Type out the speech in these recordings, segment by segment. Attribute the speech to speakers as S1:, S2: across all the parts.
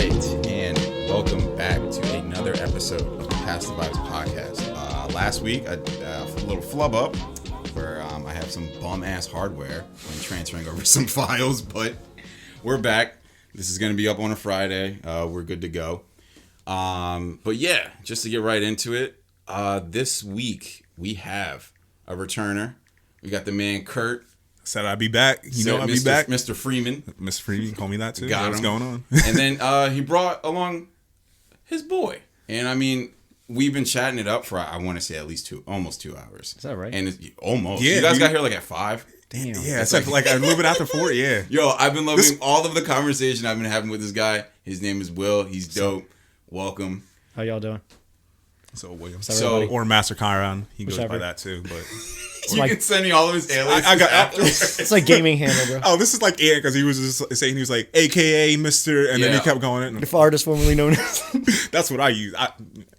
S1: right, and welcome back to another episode of the Past the Vibes podcast. Last week, a little flub up where I have some bum-ass hardware when transferring over some files, but we're back. This is going to be up on a Friday. We're good to go. But yeah, just to get right into it, this week we have a returner. We got the man Kurt.
S2: Said I'd be back. You know I'd be back.
S1: Mr. Freeman.
S2: Mr. Freeman, call me that too.
S1: What's
S2: going on?
S1: And then he brought along his boy. And I mean, we've been chatting it up for, I want to say, at least almost 2 hours.
S3: Is that right?
S1: And it's almost.
S2: Yeah,
S1: you guys got here like at 5?
S3: Damn.
S2: Yeah, it's like I'm living after 4. Yeah.
S1: Yo, I've been loving all of the conversation I've been having with this guy. His name is Will. He's dope. Welcome.
S3: How y'all doing?
S2: So William.
S3: Or
S2: Master Chiron. He goes
S3: Whichever.
S2: by that too. But
S1: You can send me all of his aliases.
S2: I got
S3: It's like gaming handle, bro.
S2: Oh, this is like Aaron because he was just saying he was like AKA Mr. and then he kept going in.
S3: If artist formerly known as.
S2: That's what I use.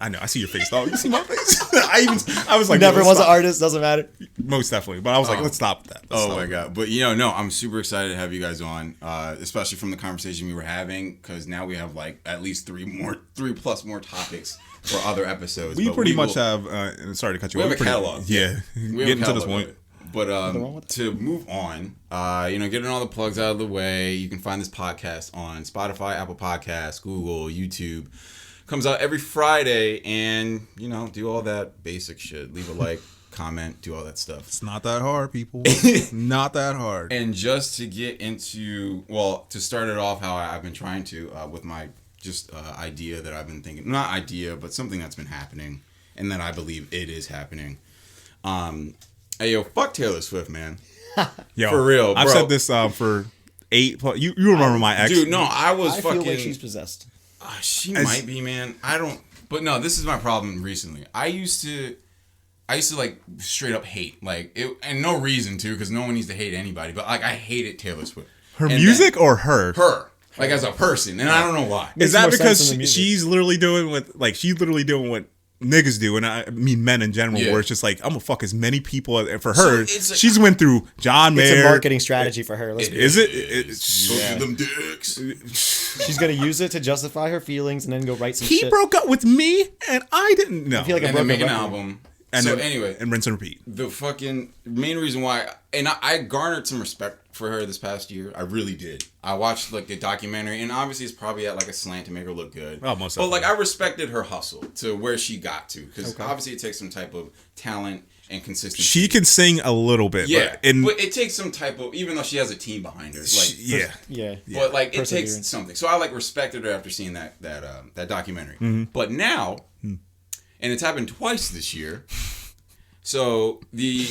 S2: I know. I see your face, dog. You see my face? I was like,
S3: Never
S2: no,
S3: was an
S2: stop.
S3: artist. Doesn't matter.
S2: Most definitely. But I was like, let's stop that.
S1: My God. But no, I'm super excited to have you guys on, especially from the conversation we were having, because now we have like at least 3 plus more topics for other episodes.
S2: We pretty much have, sorry to cut you off.
S1: We have a catalog.
S2: Yeah. Getting to this point.
S1: But to move on, getting all the plugs out of the way, you can find this podcast on Spotify, Apple Podcasts, Google, YouTube. Comes out every Friday, and, do all that basic shit. Leave a like, comment, do all that stuff.
S2: It's not that hard, people. Not that hard.
S1: And just to get into, to start it off how I've been trying to, with my idea that I've been thinking, not idea, but something that's been happening, and that I believe it is happening. Hey, yo, fuck Taylor Swift, man.
S2: Yo,
S1: for real, bro.
S2: I've said this for 8 plus. You remember my ex?
S1: Dude, no, I
S3: feel like she's possessed.
S1: She might be, man. I don't. But no, this is my problem recently. I used to like straight up hate, like it, and no reason to, because no one needs to hate anybody. But like, I hated Taylor Swift.
S2: Her music or her?
S1: Her. Like as a person, and I don't know why.
S2: Is that because she's literally doing what niggas do, and I mean men in general, where it's just like, I'm gonna fuck as many people for her. She's went through John Mayer.
S3: It's a marketing strategy for her.
S1: Is it? Them dicks.
S3: She's gonna use it to justify her feelings and then go write some shit.
S2: He broke up with me, and I didn't know.
S3: I feel like
S1: and then make an album.
S2: And
S1: so
S2: then,
S1: anyway,
S2: and rinse and repeat.
S1: The fucking main reason why, and I garnered some respect for her this past year. I really did. I watched like the documentary, and obviously it's probably at like a slant to make her look good.
S2: Oh, most
S1: but like I respected her hustle to where she got to, because obviously it takes some type of talent and consistency.
S2: She can sing a little bit,
S1: yeah, but it takes some type of, even though she has a team behind her, like
S3: yeah.
S1: But like it takes something. So I like respected her after seeing that documentary. Mm-hmm. But now, and it's happened twice this year. So the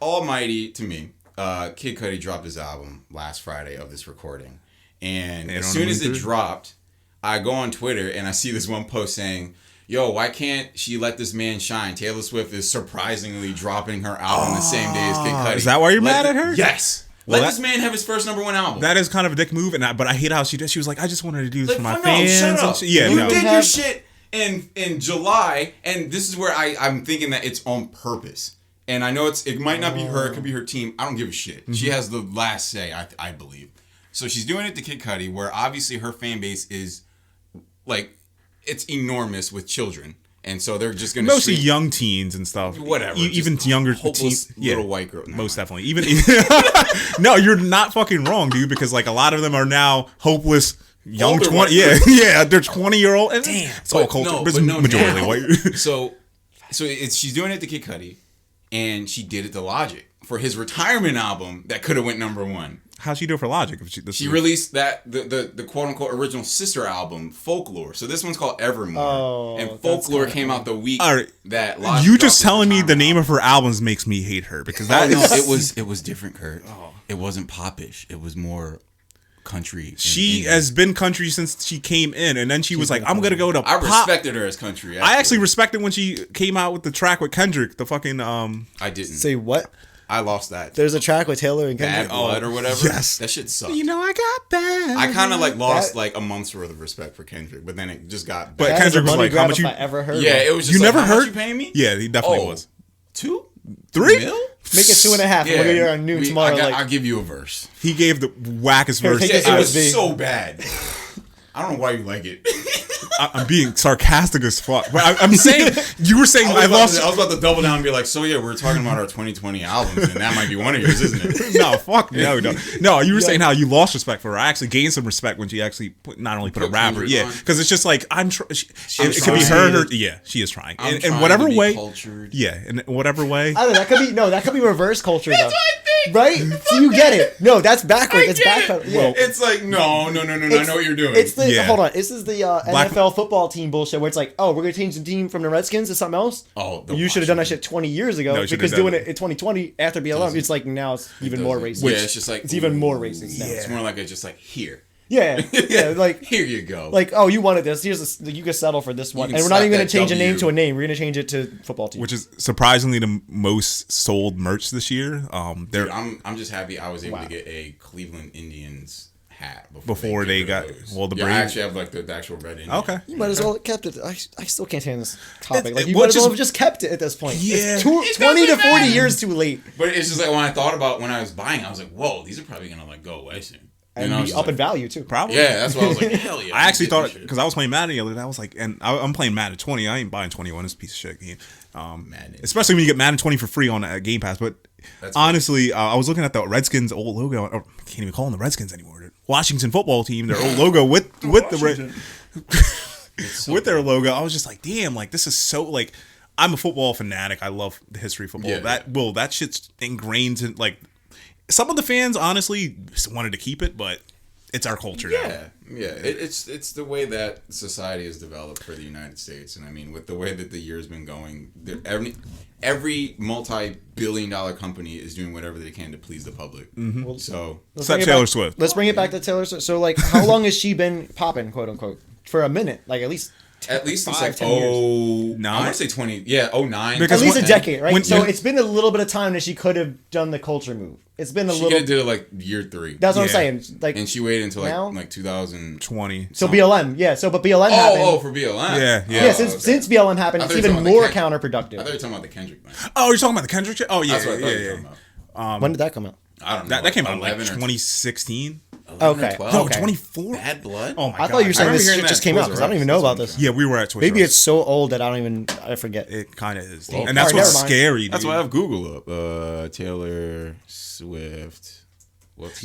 S1: almighty, to me, Kid Cudi dropped his album last Friday of this recording. And as soon as it dropped, I go on Twitter and I see this one post saying, yo, why can't she let this man shine? Taylor Swift is surprisingly dropping her album the same day as Kid Cudi.
S2: Is that why you're mad at her?
S1: Yes. Let this man have his first #1 album.
S2: That is kind of a dick move, but I hate how she did. She was like, I just wanted to do this for my fans.
S1: Shut up.
S2: You
S1: did your shit in July, and this is where I'm thinking that it's on purpose. And I know it might not be her, it could be her team. I don't give a shit. Mm-hmm. She has the last say, I believe. So she's doing it to Kid Cudi, where obviously her fan base is like, it's enormous with children. And so they're just going to
S2: mostly young teens and stuff.
S1: Whatever.
S2: Even younger
S1: hopeless
S2: teens.
S1: Little white girl. No,
S2: most definitely. Even no, you're not fucking wrong, dude, because like a lot of them are now hopeless young 20. Yeah, they're 20-year-old.
S3: Damn.
S2: It's all culture. But majority white.
S1: So she's doing it to Kid Cudi, and she did it to Logic for his retirement album that could have went #1.
S2: How'd she do it for Logic?
S1: She released the quote unquote original sister album, Folklore. So this one's called Evermore, and Folklore came out the week that Logic.
S2: You just telling me the name of her albums makes me hate her, because
S1: it was different, Kurt. It wasn't popish. It was more country.
S2: She has been country since she came in, and then she was like, I'm gonna go to pop.
S1: I respected her as country.
S2: I actually respected when she came out with the track with Kendrick, the fucking
S1: I didn't
S3: say what.
S1: I lost that.
S3: There's a track with Taylor and Kendrick.
S1: Bad Blood or whatever.
S2: Yes.
S1: That shit sucked.
S2: You know I got bad.
S1: I kind of like lost like a month's worth of respect for Kendrick, but then it just got
S2: bad. But
S3: Kendrick was like, how much you ever heard?
S1: Yeah, it was just
S2: you
S1: like,
S2: never
S1: how
S2: heard?
S1: much you paying me?
S2: Yeah, he definitely was.
S1: 2?
S2: 3?
S1: Mil?
S3: Make it 2.5. Yeah. We're gonna get on noon tomorrow.
S1: I'll give you a verse.
S2: He gave the wackest verse.
S3: Take
S1: It was so bad. I don't know why you like it.
S2: I'm being sarcastic as fuck. But I'm saying, you were saying I was
S1: about to double down and be like, so yeah, we're talking about our 2020 albums, and that might be one of yours, isn't it?
S2: No, fuck no. No, you were saying how you lost respect for her. I actually gained some respect when she actually not only put a rapper, because it's just like it could be her. Yeah, she is trying. In whatever way. Cultured. Yeah, in whatever way.
S3: I don't know, that could be reverse culture though. Right? So you get it. No, that's backward. It's backward. Yeah.
S1: Well, it's like, no. I know what you're doing.
S3: It's the hold on. This is the NFL football team bullshit where it's like, oh, we're gonna change the team from the Redskins to something else.
S1: Oh,
S3: you should have done that shit 20 years ago because doing it in 2020 after BLM, it's like now it's even more racist.
S1: Yeah, it's just like
S3: it's even more racist now.
S1: It's more like it's just like here.
S3: Yeah, like
S1: here you go.
S3: Like, oh, you wanted this. You can settle for this one, and we're not even gonna change a name to a name. We're gonna change it to football team,
S2: which is surprisingly the most sold merch this year.
S1: Dude, I'm just happy I was able to get a Cleveland Indians hat
S2: before they got the
S1: I actually have like the actual red Indian.
S2: Okay,
S3: you might as well have kept it. I still can't stand this topic. Like you might as well have just kept it at this point.
S2: Yeah,
S3: it's 20 to 40 years too late.
S1: But it's just like when I thought about when I was buying, I was like, whoa, these are probably gonna like go away soon.
S3: And be up in value too.
S2: Probably.
S1: Yeah, that's why I was like, hell yeah.
S2: I actually thought, because I was playing Madden the other day, I was like, and I'm playing Madden 20. I ain't buying 21. It's a piece of shit game. Especially when you get Madden 20 for free on Game Pass. But that's honestly, I was looking at the Redskins old logo. I can't even call them the Redskins anymore. The Washington football team, their old logo with their logo. I was just like, damn, like this is so like. I'm a football fanatic. I love the history of football. Yeah. That shit's ingrained in like. Some of the fans honestly wanted to keep it, but it's our culture now.
S1: Yeah. It's the way that society has developed for the United States, and I mean, with the way that the year's been going, every multi-billion-dollar company is doing whatever they can to please the public.
S2: Mm-hmm.
S1: Well, so
S2: except Taylor Swift.
S3: Let's bring it back to Taylor Swift. So, like, how long has she been popping, quote unquote, for a minute? Like, at least
S1: it's like
S3: 10 years.
S1: I want to say 20. Yeah, 09.
S3: Because at least a decade, right? It's been a little bit of time that she could have done the culture move. It's been a little.
S1: She did it like year 3.
S3: That's what I'm saying. Like,
S1: and she waited until like 2020.
S3: So BLM, but BLM happened.
S1: Oh, for BLM.
S3: Yeah. Since BLM happened, it's even more counterproductive.
S1: I thought you were talking about the Kendrick thing.
S2: Oh, you're talking about the Kendrick? Oh, yeah.
S1: That's what I thought you were talking about.
S3: When did that come out?
S1: I don't know.
S2: That came out in like 2016.
S3: Okay.
S2: No, 24.
S1: Bad Blood?
S2: Oh my God.
S3: I thought you were saying this shit just came out because I don't even know about this.
S2: Yeah, we were at Toys
S3: Maybe
S2: R Us.
S3: it's so old that I forget.
S2: It kind of is.
S1: Well,
S2: and that's what's scary, dude.
S1: That's why I have Google up. Taylor Swift.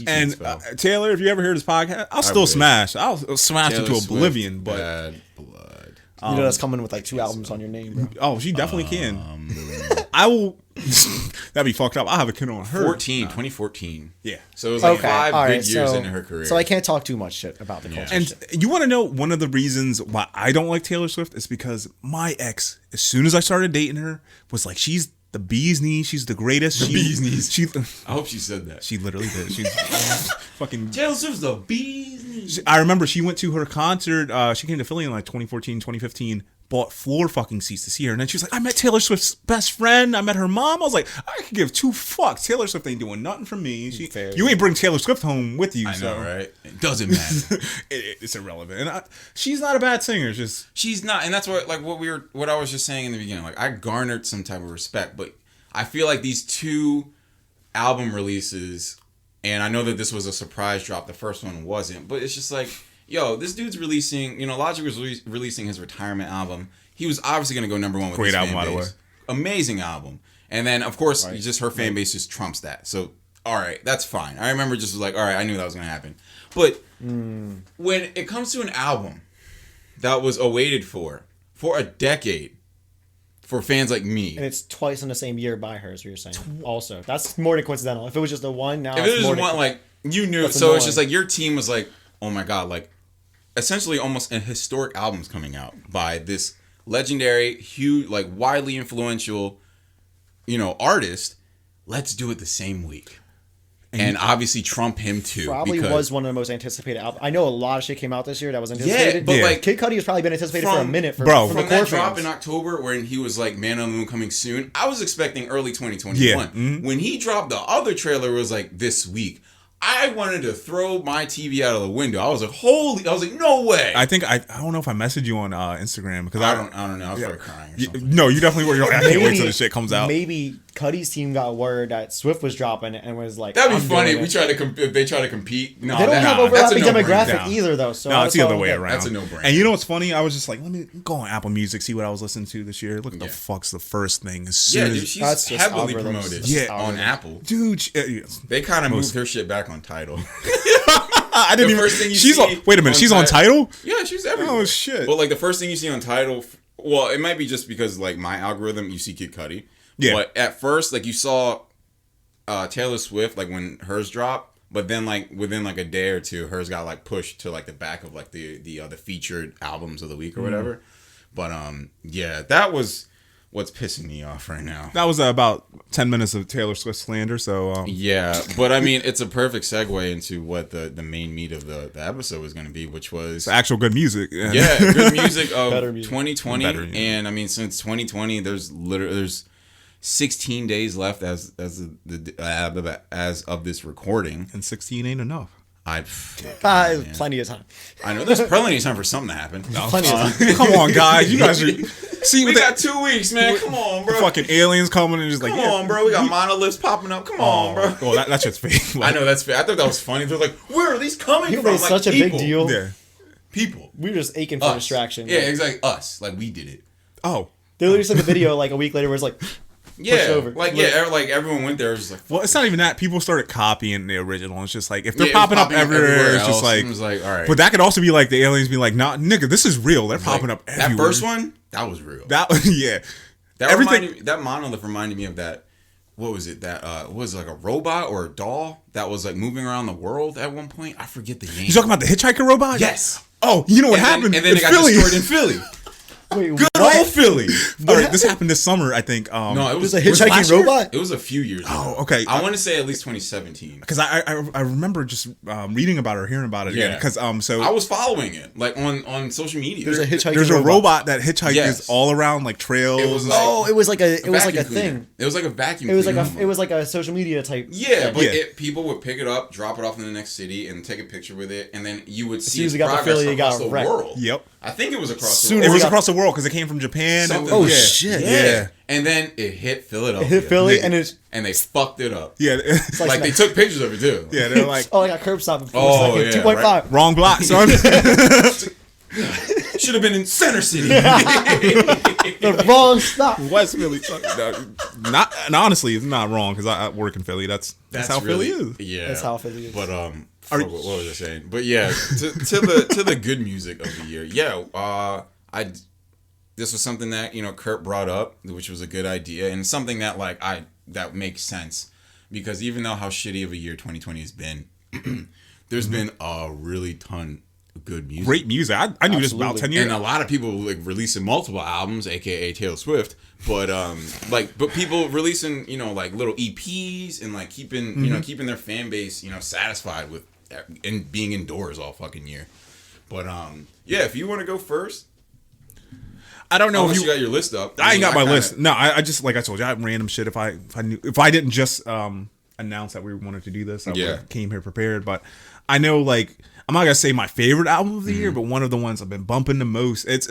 S2: And Taylor, if you ever hear this podcast, I'll smash Taylor into oblivion.
S1: Swift,
S2: but
S1: Bad Blood.
S3: You know that's coming with like 2 albums on your name, bro.
S2: Oh, she definitely can. I will. That'd be fucked up. I'll have a kid on her.
S1: 2014.
S2: Yeah.
S1: So it was like 5 good years into her career.
S3: So I can't talk too much shit about the culture.
S2: And you want to know one of the reasons why I don't like Taylor Swift is because my ex, as soon as I started dating her, was like, she's the bee's knees. She's the greatest.
S1: Bee's knees. I hope she said that.
S2: She literally did. She's fucking.
S1: Taylor Swift's the bee's knees.
S2: I remember she went to her concert. She came to Philly in like 2014, 2015. Bought floor fucking seats to see her. And then she was like, I met Taylor Swift's best friend. I met her mom. I was like, I could give 2 fucks. Taylor Swift ain't doing nothing for me. You ain't bring Taylor Swift home with you.
S1: I know, right? It doesn't matter.
S2: It's irrelevant. And she's not a bad singer.
S1: She's not. And that's what I was just saying in the beginning. Like, I garnered some type of respect. But I feel like these 2 album releases, and I know that this was a surprise drop. The first one wasn't. But it's just like, yo, this dude's releasing, Logic was releasing his retirement album. He was obviously going to go number 1 with
S2: Great
S1: his
S2: album,
S1: fan base.
S2: by the way.
S1: Amazing album. And then, of course, just her fan base just trumps that. So, all right, that's fine. I remember just like, all right, I knew that was going to happen. But when it comes to an album that was awaited for a decade, for fans like me.
S3: And it's twice in the same year by her, is what you're saying. Also, that's more than coincidental. If it was just the one, now
S1: if it was just one, like, you knew. So it's just like your team was like, oh my God, like, essentially almost a historic album's coming out by this legendary, huge, like widely influential, artist. Let's do it the same week. And obviously trump him too.
S3: Probably was one of the most anticipated albums. I know a lot of shit came out this year that was anticipated.
S1: Yeah, but like
S3: Kid Cudi has probably been anticipated for a minute. From
S1: that drop in October when he was like Man on the Moon coming soon, I was expecting early 2021.
S2: Yeah. Mm-hmm.
S1: When he dropped the other trailer, it was like this week. I wanted to throw my TV out of the window. I was like, no way.
S2: I think I don't know if I messaged you on Instagram because
S1: I don't know. I was probably crying or something.
S2: No, you definitely were. I can't wait till the shit comes out.
S3: Maybe Cuddy's team got word that Swift was dropping and was like,
S1: that'd be funny. If they try to compete. No,
S3: they don't have overlapping demographic
S2: no.
S3: either, though. So
S2: no, it's the other way around.
S1: That's a no-brainer.
S2: And you know what's funny? I was just like, let me go on Apple Music, see what I was listening to this year. Look at the fuck's the first thing. As soon
S1: dude, she's heavily promoted on Apple.
S2: Dude,
S1: they kind of moved her shit back on Tidal.
S2: I didn't even. Wait a minute, she's on Tidal?
S1: Yeah, she's everywhere.
S2: Oh shit!
S1: But like the first thing you see on Tidal, well, it might be just because like my algorithm, you see Kid Cudi.
S2: Yeah.
S1: But at first, like you saw Taylor Swift, like when hers dropped, but then like within like a day or two, hers got like pushed to like the back of like the featured albums of the week or whatever. But yeah, that was what's pissing me off right now.
S2: That was about 10 minutes of Taylor Swift slander, so...
S1: Yeah, but I mean, it's a perfect segue into what the main meat of the episode was going to be, which was...
S2: It's actual good music.
S1: Yeah, good music of
S3: music.
S1: 2020.
S2: Better, yeah.
S1: And I mean, since 2020, there's 16 days left as of this recording.
S2: And 16 ain't enough.
S3: Plenty of time.
S1: I know there's plenty of time for something to happen.
S3: Plenty of time.
S2: Come on, guys. You guys are... See,
S1: we got 2 weeks, man. Come on, bro.
S2: The fucking aliens coming and just like...
S1: Come on, bro. We got monoliths popping up. Come on, bro.
S2: Well, that's just fake.
S1: I know that's fake. I thought that was funny. They're like, where are these coming
S3: People
S1: from?
S3: made such a big deal.
S2: Yeah.
S1: People.
S3: We were just aching for distraction.
S1: Yeah, exactly. Us. Like, we did it.
S2: Oh.
S3: They literally sent a video like a week later where it's like...
S1: Yeah,
S3: over.
S1: like everyone went there. It was like,
S2: well, it's not even that. People started copying the original. It's just like if they're popping up everywhere, it's just like,
S1: it was like, all right.
S2: But that could also be like the aliens being like, nah, nigga, this is real. They're popping up everywhere.
S1: That first one, that was real.
S2: Yeah,
S1: That monolith reminded me of that. What was it? That was it like a robot or a doll that was like moving around the world at one point. I forget the name.
S2: You talking about the hitchhiker robot?
S1: Yes.
S2: Oh, you know what happened?
S1: And then it got destroyed in Philly.
S3: Wait,
S1: good old Philly.
S2: All right, this happened this summer, I think.
S1: No, it was
S3: a hitchhiking robot.
S1: It was a few years ago.
S2: Oh, okay.
S1: I want to say at least 2017.
S2: Because I remember just reading about it or hearing about it again. Because so
S1: I was following it like on social media.
S3: There's a hitchhiking.
S2: There's a robot that hitchhikes all around like trails.
S1: It was like,
S3: it was like a thing.
S1: It was like a vacuum.
S3: It was like a social media type.
S1: Yeah, but people would pick it up, drop it off in the next city, and take a picture with it, and then you would see its progress across the world.
S2: Yep.
S1: I think it was across the world.
S2: It was across the world because it came from Japan.
S3: Oh shit!
S1: Yeah. And then it hit Philadelphia.
S3: It hit Philly, and
S1: they fucked it up.
S2: Yeah,
S1: it's like they took pictures of it too.
S2: Yeah, they're like,
S3: oh, I got curb stop.
S1: Oh,
S3: yeah, 2.5.
S1: Right.
S2: Wrong block, son.
S1: Should have been in Center City.
S3: The wrong stop.
S2: West Philly. Not, and honestly, it's not wrong because I work in Philly. That's how
S1: really,
S2: Philly is.
S1: Yeah,
S3: that's how Philly is.
S1: But what was I saying? But yeah, to the good music of the year. Yeah, this was something that Kurt brought up, which was a good idea, and something that that makes sense because even though how shitty of a year 2020 has been, there's been a really ton of good music.
S2: Great music. I knew this about 10 years.
S1: And a lot of people like releasing multiple albums, aka Taylor Swift, but but people releasing like little EPs and like keeping keeping their fan base satisfied with and being indoors all fucking year. But yeah, if you want to go first.
S2: I don't know
S1: if you got your list up.
S2: I ain't got my list. No, I just like I told you, I have random shit. If I didn't just announce that we wanted to to I would have came here prepared. But I know I'm not gonna say my favorite album of the year, but one of the ones I've been bumping the most. Is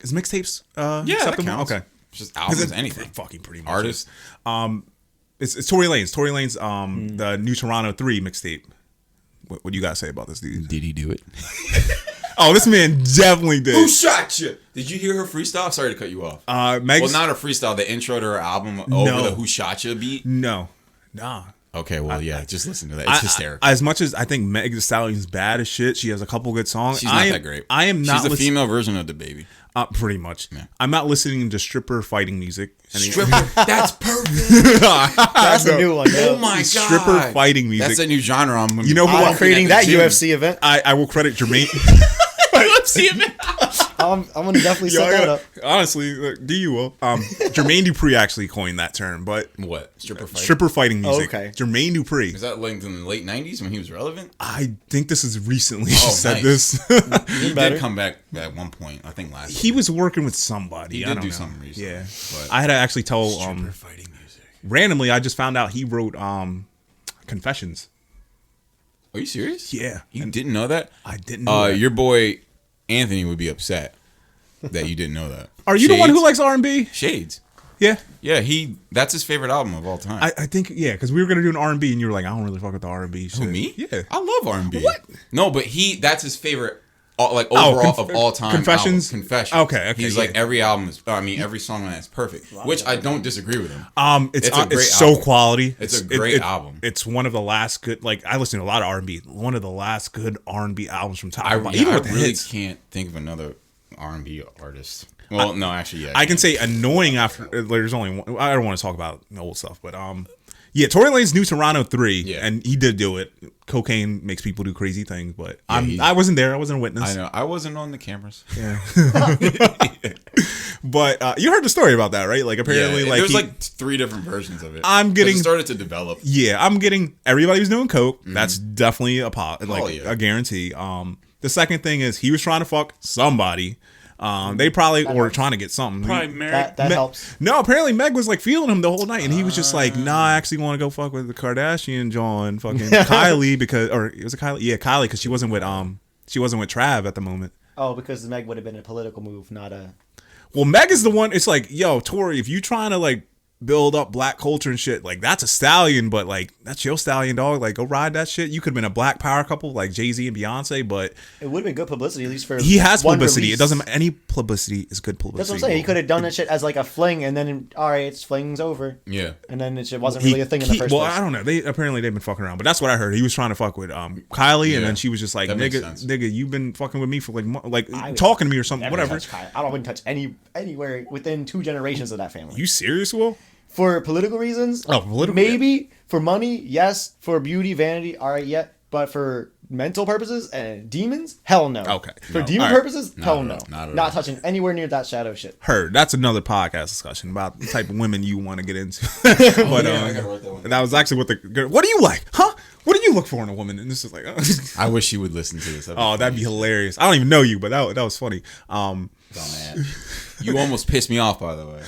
S2: mixtapes.
S1: That counts. Okay, it's just albums, anything.
S2: Fucking pretty much.
S1: Artists.
S2: It's Tory Lanez. Tory Lanez. The new Toronto 3 mixtape. What do you guys say about this dude?
S1: Did he do it?
S2: Oh, this man definitely did.
S1: Who shot you? Did you hear her freestyle? Sorry to cut you off. Well, not a freestyle. The intro to her album over the Who Shot You beat.
S2: No, nah.
S1: Okay, well, just listen to that. It's hysterical.
S2: As much as I think Meg Thee Stallion's bad as shit, she has a couple good songs.
S1: She's not that great.
S2: I am not.
S1: She's the female version of the baby.
S2: Pretty much. Yeah. I'm not listening to stripper fighting music.
S1: Stripper? That's perfect.
S3: That's a new one.
S1: Oh my god.
S2: Stripper fighting music.
S1: That's a new genre.
S2: You know who
S3: I'm creating that UFC event?
S2: I will credit Jermaine.
S1: UFC event.
S3: I'm gonna definitely set that up.
S2: Honestly, you will. Jermaine Dupri actually coined that term, but
S1: what?
S2: Stripper fighting music.
S3: Okay.
S2: Jermaine Dupri.
S1: Is that linked in the late 90s when he was relevant?
S2: I think this is recently said this.
S1: He did come back at one point, I think last year.
S2: He was working with somebody.
S1: He did do something recently.
S2: Yeah. But I had to actually tell
S1: stripper fighting music.
S2: Randomly I just found out he wrote Confessions.
S1: Are you serious?
S2: Yeah.
S1: You didn't know that?
S2: I didn't know that.
S1: Your boy Anthony would be upset that you didn't know that.
S2: Are you the one who likes R&B?
S1: Shades.
S2: Yeah.
S1: Yeah, that's his favorite album of all time.
S2: I think, yeah, because we were going to do an R&B and you were like, I don't really fuck with the R&B shit.
S1: Who, me?
S2: Yeah.
S1: I love R&B.
S2: What?
S1: No, but that's his favorite, like, overall of all time.
S2: Confessions?
S1: Confessions.
S2: Okay.
S1: He's like, every album is, every song on that is perfect, which I don't disagree with him.
S2: It's so quality.
S1: It's a great album.
S2: It's one of the last good, like, I listen to a lot of R&B. One of the last good R&B albums from top to bottom.
S1: Even with the hits. Can't think of another R&B artist. Well, no, actually, yeah.
S2: I can say annoying after. There's only one. I don't want to talk about old stuff, but yeah, Tory Lanez New Toronto 3, and he did do it. Cocaine makes people do crazy things, but I wasn't there. I wasn't a witness.
S1: I know. I wasn't on the cameras.
S2: Yeah. But you heard the story about that, right? Like apparently,
S1: there's like 3 different versions of it.
S2: It
S1: started to develop.
S2: Yeah, I'm getting everybody was doing coke. That's definitely a guarantee. The second thing is he was trying to fuck somebody. They probably were trying to get something.
S1: Probably Meg.
S3: That helps.
S2: No, apparently Meg was like feeling him the whole night, and he was just like, "Nah, I actually want to go fuck with the Kardashian John, fucking Kylie because, or it was a Kylie, yeah, Kylie because she wasn't with Trav at the moment.
S3: Oh, because Meg would have been a political move, not a.
S2: Well, Meg is the one. It's like, yo, Tori, if you trying to like build up black culture and shit, like that's a stallion, but like that's your stallion, dog. Like go ride that shit. You could have been a black power couple like Jay-Z and Beyonce, but
S3: it would have been good publicity at least for
S2: he has publicity.
S3: Release.
S2: It doesn't any publicity is good publicity.
S3: That's what I'm saying. He could have done that shit as like a fling, and then all right, it's fling's over.
S1: Yeah,
S3: and then it wasn't really a thing in the first place.
S2: I don't know. They've been fucking around, but that's what I heard. He was trying to fuck with Kylie, and then she was just like, nigga, you've been fucking with me for like talking to me or something, whatever.
S3: I don't even touch anywhere within 2 generations of that family.
S2: You serious, Will?
S3: For political reasons?
S2: Oh, political.
S3: Maybe. Yeah. For money, yes. For beauty, vanity, all right, yeah. But for mental purposes and demons, hell no.
S2: Okay.
S3: For demon purposes, hell no.
S1: Not
S3: touching anywhere near that shadow shit.
S2: Heard. That's another podcast discussion about the type of women you want to get into. But that was actually what what do you like? Huh? What do you look for in a woman? And this is like,
S1: I wish you would listen to this.
S2: That'd be hilarious. I don't even know you, but that was funny.
S1: Dumbass. You almost pissed me off, by the way.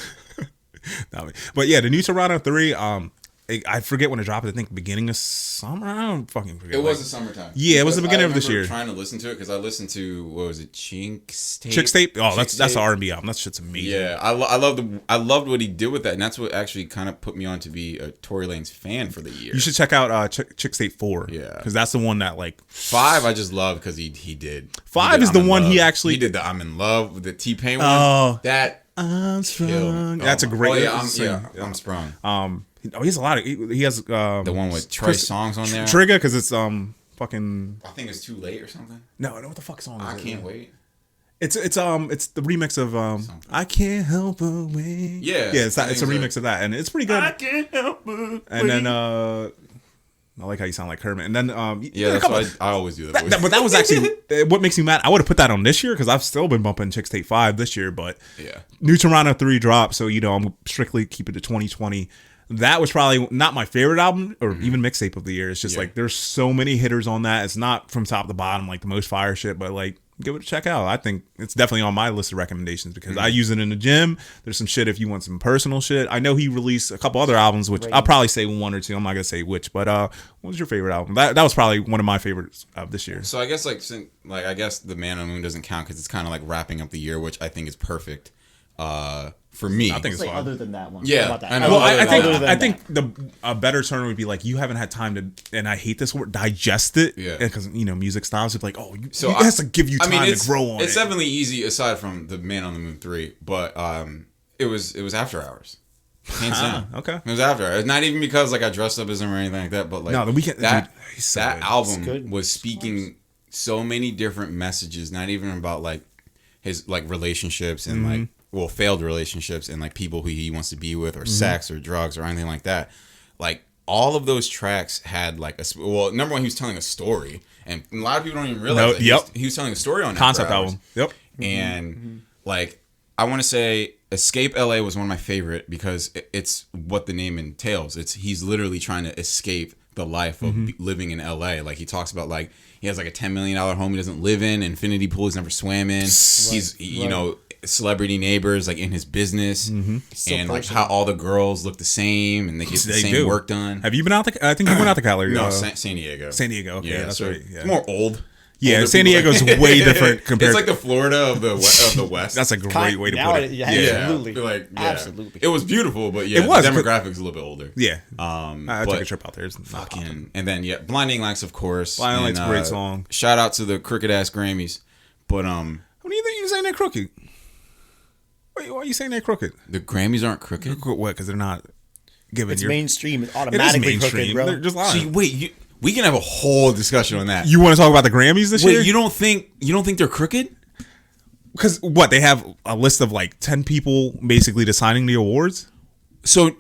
S2: But yeah, the New Toronto 3, I forget when it dropped. I think beginning of summer. I don't fucking forget.
S1: It was the summertime.
S2: Yeah, it was the beginning of this year.
S1: Trying to listen to it because I listened to what was it, Chink's Tape?
S2: Chick's Tape. Oh, that's an R&B album. That shit's amazing.
S1: Yeah, I loved what he did with that, and that's what actually kind of put me on to be a Tory Lanez fan for the year.
S2: You should check out Chick's Tape 4.
S1: Yeah,
S2: because that's the one that like
S1: 5. I just love because he did
S2: 5 is the one he actually
S1: did the I'm in Love with the T-Pain one.
S2: Oh,
S1: that
S2: I'm sprung. That's a
S1: great.
S2: I'm
S1: sprung.
S2: He has a lot of. He has
S1: the one with Trey songs on there.
S2: Trigger because it's fucking.
S1: I think it's Too Late or something.
S2: No, what the fuck song is it?
S1: I Can't Wait.
S2: It's the remix of I Can't Help But Wait.
S1: Yeah,
S2: it's a remix of that, and it's pretty good.
S1: I can't help but wait.
S2: And then I like how you sound like Kermit. And then
S1: that's why I always do that voice.
S2: But that was actually what makes me mad. I would have put that on this year because I've still been bumping Chick's Tape 5 this year. But New Toronto 3 dropped, so I'm strictly keep it to 2020. That was probably not my favorite album or even mixtape of the year. It's just like there's so many hitters on that. It's not from top to bottom like the most fire shit, but like give it a check out. I think it's definitely on my list of recommendations because I use it in the gym. There's some shit if you want some personal shit. I know he released a couple other albums, which I'll probably say 1 or 2. I'm not gonna say which, but what was your favorite album? That was probably one of my favorites of this year.
S1: So I guess I guess The Man on the Moon doesn't count because it's kind of like wrapping up the year, which I think is perfect. For me,
S2: I think it's fun.
S3: Other than that one,
S1: yeah,
S3: about that?
S1: I know.
S2: Well, I think a better term would be like you haven't had time to, and I hate this word, digest it.
S1: Yeah,
S2: because music styles are like, it has to give you time to grow on.
S1: It's definitely easy aside from The Man on the Moon 3, but it was After Hours. Hands down.
S2: Okay,
S1: it was After Hours. Not even because like I dressed up as him or anything like that, but like
S2: The Weeknd.
S1: That album was speaking so many different messages. Not even about like his like relationships and like. Well, failed relationships and like people who he wants to be with or sex or drugs or anything like that. Like all of those tracks had like number one, he was telling a story and a lot of people don't even realize that he was telling a story on
S2: concept album. Yep.
S1: And like, I want to say Escape LA was one of my favorite because it's what the name entails. He's literally trying to escape the life of living in LA. Like he talks about like, he has like a $10 million home he doesn't live in, infinity pool he's never swam in. He's celebrity neighbors like in his business, and like how all the girls look the same and they get the same work done.
S2: Have you been out? I think you went out to Cali.
S1: No, San Diego.
S2: San Diego. Okay,
S1: Yeah,
S2: that's
S1: so
S2: right. Yeah.
S1: it's more old.
S2: Yeah, San Diego's way different compared.
S1: It's like the Florida of the West.
S2: That's a great way to put it.
S3: Yeah, absolutely. Absolutely.
S1: It was beautiful, but
S2: it was,
S1: the demographics a little bit older.
S2: Yeah. I took a trip out there. It's
S1: fucking, and then Blinding Lights, of course.
S2: Blinding Lights, great song.
S1: Shout out to the crooked ass Grammys, but
S2: What do you think you're saying they're crooked? Why are you saying they're crooked?
S1: The Grammys aren't crooked.
S2: What? Because they're not giving.
S3: It's mainstream. It's automatically crooked, bro.
S2: They're just lying.
S1: See, wait, we can have a whole discussion on that.
S2: You want to talk about the Grammys this year?
S1: You don't think they're crooked?
S2: Because what, they have a list of like 10 people basically deciding the awards?
S1: So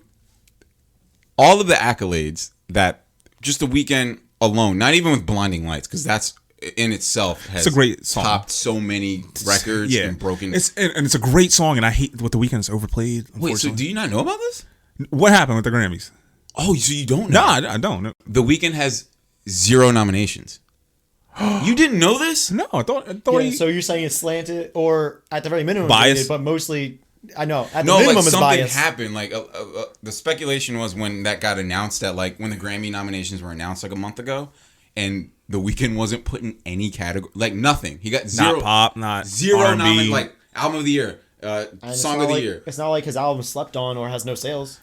S1: all of the accolades that just the weekend alone, not even with Blinding Lights, because that's in itself has
S2: it's a great song.
S1: Topped so many records and broken.
S2: It's a great song, and I hate what the weekend's overplayed.
S1: Wait, so do you not know about this?
S2: What happened with the Grammys?
S1: Oh, so you don't know?
S2: No, I don't.
S1: The Weeknd has 0 nominations. You didn't know this?
S2: No, I thought
S3: so you're saying it's slanted, or at the very minimum
S2: biased,
S3: but mostly, I know at the minimum
S1: like
S3: is
S1: something
S3: biased.
S1: happened. Like the speculation was when that got announced, that like when the Grammy nominations were announced like a month ago, and the Weeknd wasn't put in any category, like nothing. He got 0,
S2: not pop, not
S1: 0
S2: R&B.
S1: nominations, like album of the year, song of the year.
S3: It's not like his album slept on or has no sales.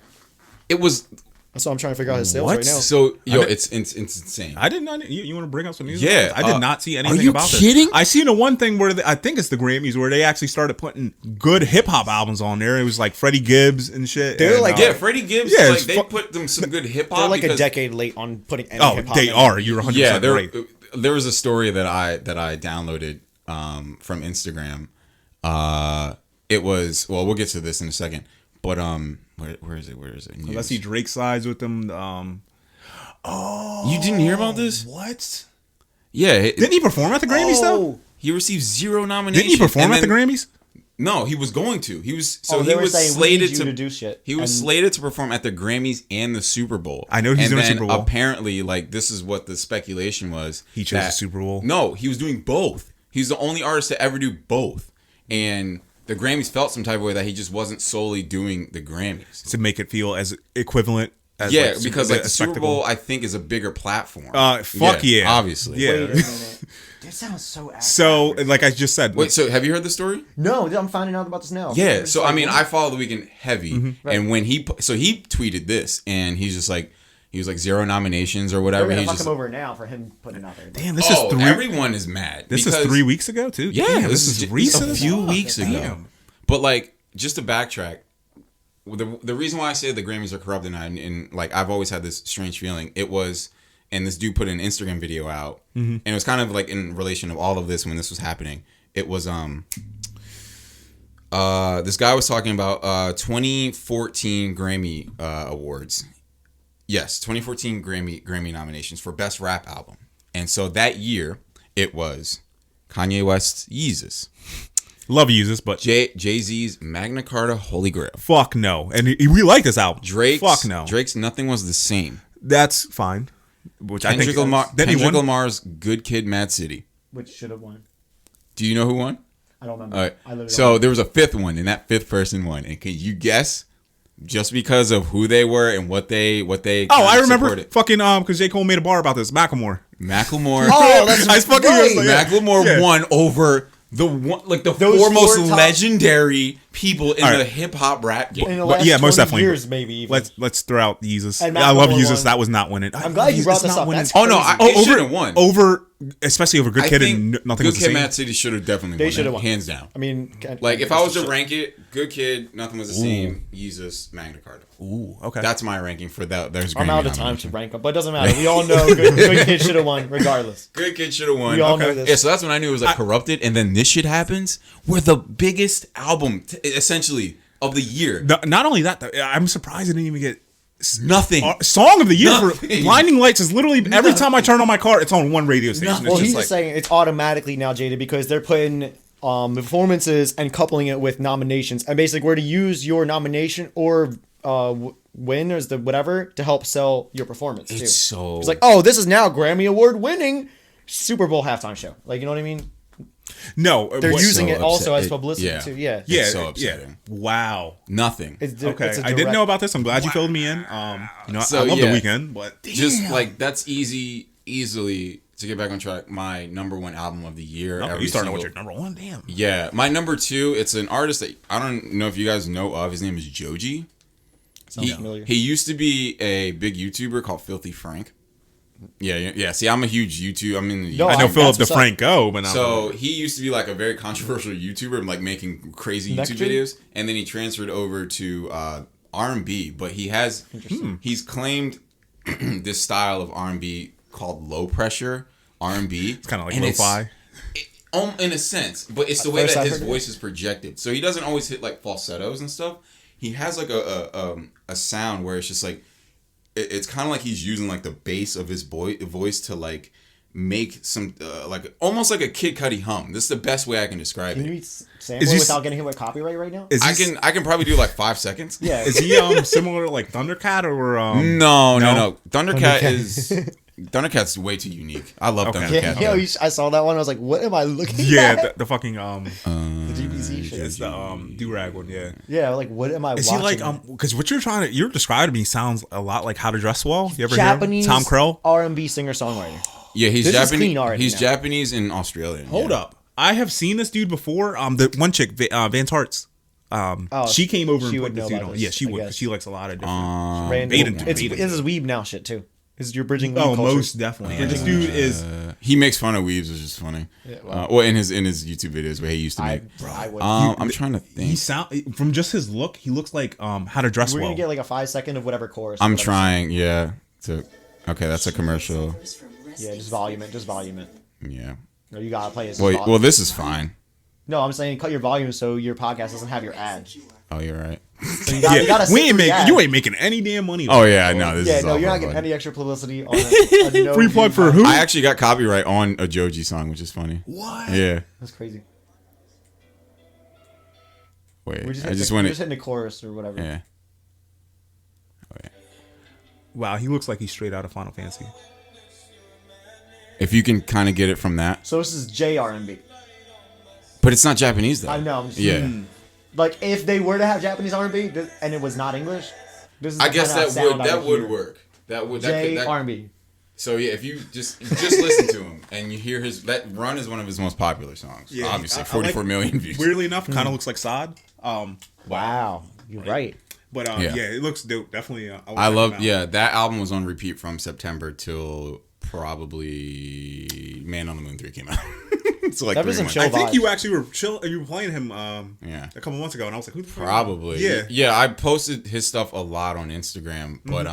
S1: It was.
S3: That's why I'm trying to figure out his sales
S2: What?
S3: right now.
S1: So it's insane.
S2: I did not. You want to bring up some news?
S1: Yeah,
S2: I did not see anything
S1: are you
S2: about
S1: kidding?
S2: this. I seen a one thing where I think it's the Grammys where they actually started putting good hip hop albums on there. It was like Freddie Gibbs and shit.
S3: They're
S2: and,
S3: like
S1: Freddie Gibbs.
S2: Yeah,
S1: like they put them some good hip hop.
S3: They're like a decade late on putting any hip hop.
S2: They are. You're 100% right.
S1: There was a story that I downloaded from Instagram. It was, well, we'll get to this in a second, but where is it?
S2: Let's see Drake sides with them.
S1: You didn't hear about this?
S2: What?
S1: Yeah.
S2: Didn't he perform at the Grammys though?
S1: He received 0 nominations.
S2: Didn't he perform at the Grammys?
S1: No, he was going to. He was
S3: slated to do shit.
S1: He was slated to perform at the Grammys and the Super Bowl.
S2: I know he's doing the Super Bowl.
S1: Apparently, like this is what the speculation was.
S2: He chose the Super Bowl.
S1: No, he was doing both. He's the only artist to ever do both, and the Grammys felt some type of way that he just wasn't solely doing the Grammys
S2: to make it feel as equivalent. As
S1: because like the Super Bowl, I think, is a bigger platform.
S2: Fuck yeah,
S1: obviously.
S2: Yeah.
S3: Wait a minute. That sounds so.
S2: So, like I just said.
S1: Wait, so have you heard the story?
S3: No, I'm finding out about this now.
S1: Yeah. So I mean, I follow the Weeknd heavy, and when he tweeted this, and he's just like. He was like 0 nominations or whatever.
S3: We're gonna
S1: he's
S3: fuck
S1: just
S3: him over now for him putting it out there.
S2: Damn, this is 3.
S1: Everyone is mad.
S2: This is 3 weeks ago too.
S1: Yeah,
S2: damn, this is recent.
S1: A few weeks ago. But like, just to backtrack, the reason why I say the Grammys are corrupt and like I've always had this strange feeling. It was, and this dude put an Instagram video out, and it was kind of like in relation of all of this when this was happening. It was this guy was talking about 2014 Grammy awards. Yes, 2014 Grammy nominations for Best Rap Album. And so that year, it was Kanye West's Yeezus.
S2: Love Yeezus, but...
S1: Jay-Z's Magna Carta Holy Grail.
S2: Fuck no. And we like this album. Fuck no.
S1: Drake's Nothing Was the Same.
S2: That's fine. Which
S1: Kendrick Lamar's Good Kid, Mad City.
S3: Which should have won.
S1: Do you know who won?
S3: I don't remember.
S1: All right. So there was a 5th one, and that 5th person won. And can you guess... Just because of who they were and what they
S2: I remember supported. Fucking because J. Cole made a bar about this. Macklemore.
S3: Oh, that's
S1: right. Macklemore won over the 4 most legendary people in the hip hop rap game.
S3: In the last
S2: most definitely.
S3: Years, maybe even.
S2: Let's throw out Yeezus. I love Yeezus. That was not winning.
S3: I'm glad you brought this up.
S1: It should have won
S2: especially over Good Kid and Nothing Was the Same.
S1: Good Kid, Mad City should have definitely won. They should have won, hands down.
S3: I mean,
S1: like if I was to rank it, Good Kid, Nothing Was the Same, Yeezus, Magna Carta.
S2: Ooh, okay.
S1: That's my ranking for that.
S3: I'm out of time to rank them, but it doesn't matter. We all know Good Kid should have won, regardless.
S1: Good Kid should have won.
S3: We all know this.
S1: Yeah, so that's when I knew it was like corrupted, and then this shit happens. We're the biggest album, essentially, of the year.
S2: Not only that, I'm surprised it didn't even get
S1: nothing.
S2: Song of the year for Blinding Lights is literally every time I turn on my car, it's on one radio station.
S3: Well, he's just saying it's automatically now jaded because they're putting performances and coupling it with nominations, and basically where to use your nomination or win or the whatever to help sell your performance. It's like, oh, this is now Grammy Award winning Super Bowl halftime show. Like, you know what I mean?
S2: No,
S3: They're using
S1: so
S3: it also
S1: upset-
S3: as publicity
S1: yeah.
S3: too. Yeah.
S2: Yeah,
S1: It's so
S2: yeah.
S1: upsetting.
S2: Wow.
S1: Nothing.
S2: Okay,
S3: it's a
S2: I didn't know
S3: direct-
S2: about this. I'm glad you filled me in.
S1: So,
S2: I love
S1: yeah.
S2: The Weeknd, but
S1: Just like that's easily to get back on track. My number one album of the year.
S2: no,
S1: every
S2: you starting
S1: single-
S2: with your number one. Damn.
S1: Yeah, my number two. It's an artist that I don't know if you guys know of. His name is Joji.
S3: Sounds familiar.
S1: He used to be a big YouTuber called Filthy Frank. Yeah. See, I'm a huge YouTube. I'm in the.
S3: No,
S2: I know
S3: that's
S2: Philip
S3: what's up.
S2: DeFranco, but
S1: So he used to be like a very controversial YouTuber, like making crazy
S3: Next
S1: YouTube
S3: gen?
S1: videos, and then he transferred over to R&B. But he's claimed this style of R&B called low pressure R&B.
S2: it's kind of like lo-fi.
S1: In a sense, but it's the way
S3: First
S1: that
S3: I
S1: his
S3: heard
S1: voice is projected. So he doesn't always hit like falsettos and stuff. He has like a sound where it's just like it's kind of like he's using like the bass of his voice to like make some like almost like a Kid Cudi hum. This is the best way I can describe
S3: Can
S1: it.
S3: you sample it without getting hit with copyright right now?
S1: I can probably do like 5 seconds.
S3: Yeah.
S2: Is he similar to like Thundercat or
S1: No. Thundercat's way too unique. I love Thundercat.
S3: Yeah, I saw that one. I was like, what am I looking
S2: Yeah,
S3: at?
S2: the fucking
S3: The GBZ shit.
S2: it's the do-rag one, yeah.
S3: Yeah, like what am I
S2: Is
S3: watching?
S2: he like because what you're describing to me sounds a lot like How to Dress Well. You ever
S3: Japanese
S2: hear him? Tom Krell?
S3: R&B singer-songwriter.
S1: Yeah, he's
S3: This is
S1: Japanese.
S3: clean already
S1: He's
S3: now.
S1: Japanese and Australian.
S2: Hold up. I have seen this dude before. The one chick, Van Tarts. She came over
S3: she
S2: and
S3: would
S2: put this
S3: know
S2: dude
S3: about
S2: on.
S3: this,
S2: Yeah, she
S3: I
S2: would.
S3: guess.
S2: 'Cause she likes a lot of different.
S3: Random.
S2: Baden-
S3: This
S2: Baden-
S3: is weeb now shit too. This is you're bridging weeb
S2: Oh,
S3: culture.
S2: most definitely. And this dude is.
S1: He makes fun of weaves, which is funny.
S3: Yeah,
S1: Well, in his YouTube videos where he used to make.
S3: I would.
S1: I'm trying to think.
S2: He sound from just his look. He looks like How to Dress
S3: We're
S2: Well.
S3: gonna get like a 5-second of whatever chorus.
S1: I'm
S3: whatever.
S1: trying. Yeah. Okay, that's a commercial.
S3: Yeah, just volume it. Just volume it.
S1: Yeah.
S3: No, you gotta play it.
S1: Well, this is fine.
S3: No, I'm saying cut your volume so your podcast doesn't have your ad.
S1: Oh, you're right.
S3: So you gotta sit
S2: we ain't
S3: through the
S2: making.
S3: ad.
S2: You ain't making any damn money.
S1: Oh yeah, no. This
S3: Yeah,
S1: is
S3: no,
S1: all
S3: you're not
S1: for
S3: getting
S1: fun.
S3: any extra publicity on a no
S2: Free plug for
S3: view
S2: who?
S1: I actually got copyright on a Joji song, which is funny.
S2: What?
S1: Yeah.
S3: That's crazy.
S1: Wait.
S3: We're just
S1: I
S3: hitting
S1: just
S3: the,
S1: went.
S3: we're just hitting the chorus or whatever.
S1: Yeah.
S2: Wow, he looks like he's straight out of Final Fantasy.
S1: If you can kind of get it from that,
S3: So this is JR&B.
S1: but it's not Japanese though.
S3: I know. I'm just,
S1: Yeah.
S3: Like if they were to have Japanese R&B and it was not English, this is
S1: I
S3: the
S1: guess
S3: kinda
S1: that
S3: sound
S1: would
S3: I
S1: would
S3: hear.
S1: work. That would that could, that,
S3: JR&B.
S1: So yeah, if you just listen to him and you hear that Run is one of his most popular songs.
S2: Yeah,
S1: Obviously,
S2: I like-
S1: 44 million views.
S2: Weirdly enough, kind of looks like Sod.
S3: Wow, you're right.
S2: But
S1: Yeah.
S2: yeah, it looks dope. Definitely.
S1: I love that album was on repeat from September till probably Man on the Moon 3 came out. So like
S3: That
S1: 3
S3: was some
S1: months.
S3: chill
S2: I think
S3: vibes.
S2: you actually were chill. You were playing him.
S1: Yeah.
S2: A couple months ago, and I was like, who the fuck?
S1: Probably.
S2: Yeah.
S1: I posted his stuff a lot on Instagram, but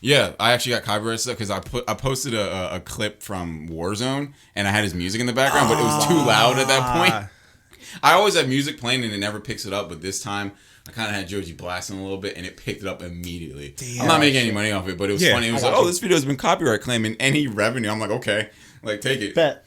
S1: yeah, I actually got copyright stuff because I posted a clip from Warzone and I had his music in the background, but it was too loud at that point. I always have music playing and it never picks it up, but this time I kind of had Joji blasting a little bit and it picked it up immediately. Damn. I'm not making any money off it, but it was funny. It was like, oh, this video has been copyright claiming any revenue. I'm like, okay, like take it. Bet.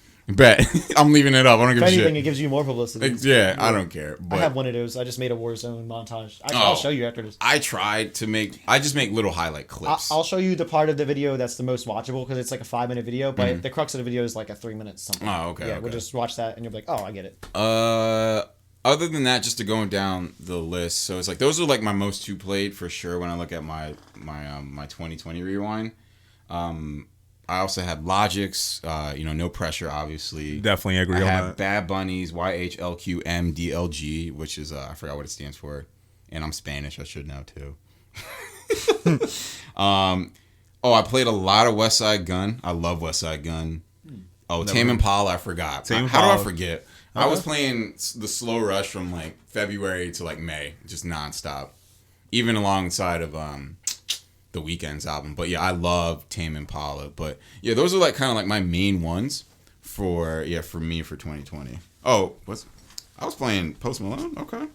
S1: I'm leaving it up. I don't give
S3: If
S1: a
S3: anything,
S1: shit.
S3: it gives you more publicity.
S1: Yeah, I don't care. But
S3: I have one of those. I just made a Warzone montage. I'll show you after this.
S1: I tried to I just make little highlight clips.
S3: I'll show you the part of the video that's the most watchable because it's like a 5-minute video, but the crux of the video is like a 3 minutes something.
S1: Oh, okay.
S3: Yeah,
S1: okay.
S3: we'll just watch that and you'll be like, oh, I get it.
S1: Other than that, just to going down the list, so it's like those are like my most two played for sure when I look at my 2020 rewind. I also had Logic's, No Pressure, obviously.
S2: Definitely agree on
S1: I have
S2: that.
S1: Bad Bunny's YHLQMDLG, which is I forgot what it stands for, and I'm Spanish. I should know too. I played a lot of West Side Gun. I love West Side Gun. Oh, Tame Impala, I forgot. How do I forget? I was playing the Slow Rush from like February to like May, just nonstop, even alongside of the Weeknd's album. But yeah, I love Tame Impala. But yeah, those are like kind of like my main ones for me for 2020. Oh, I was playing Post Malone. Okay.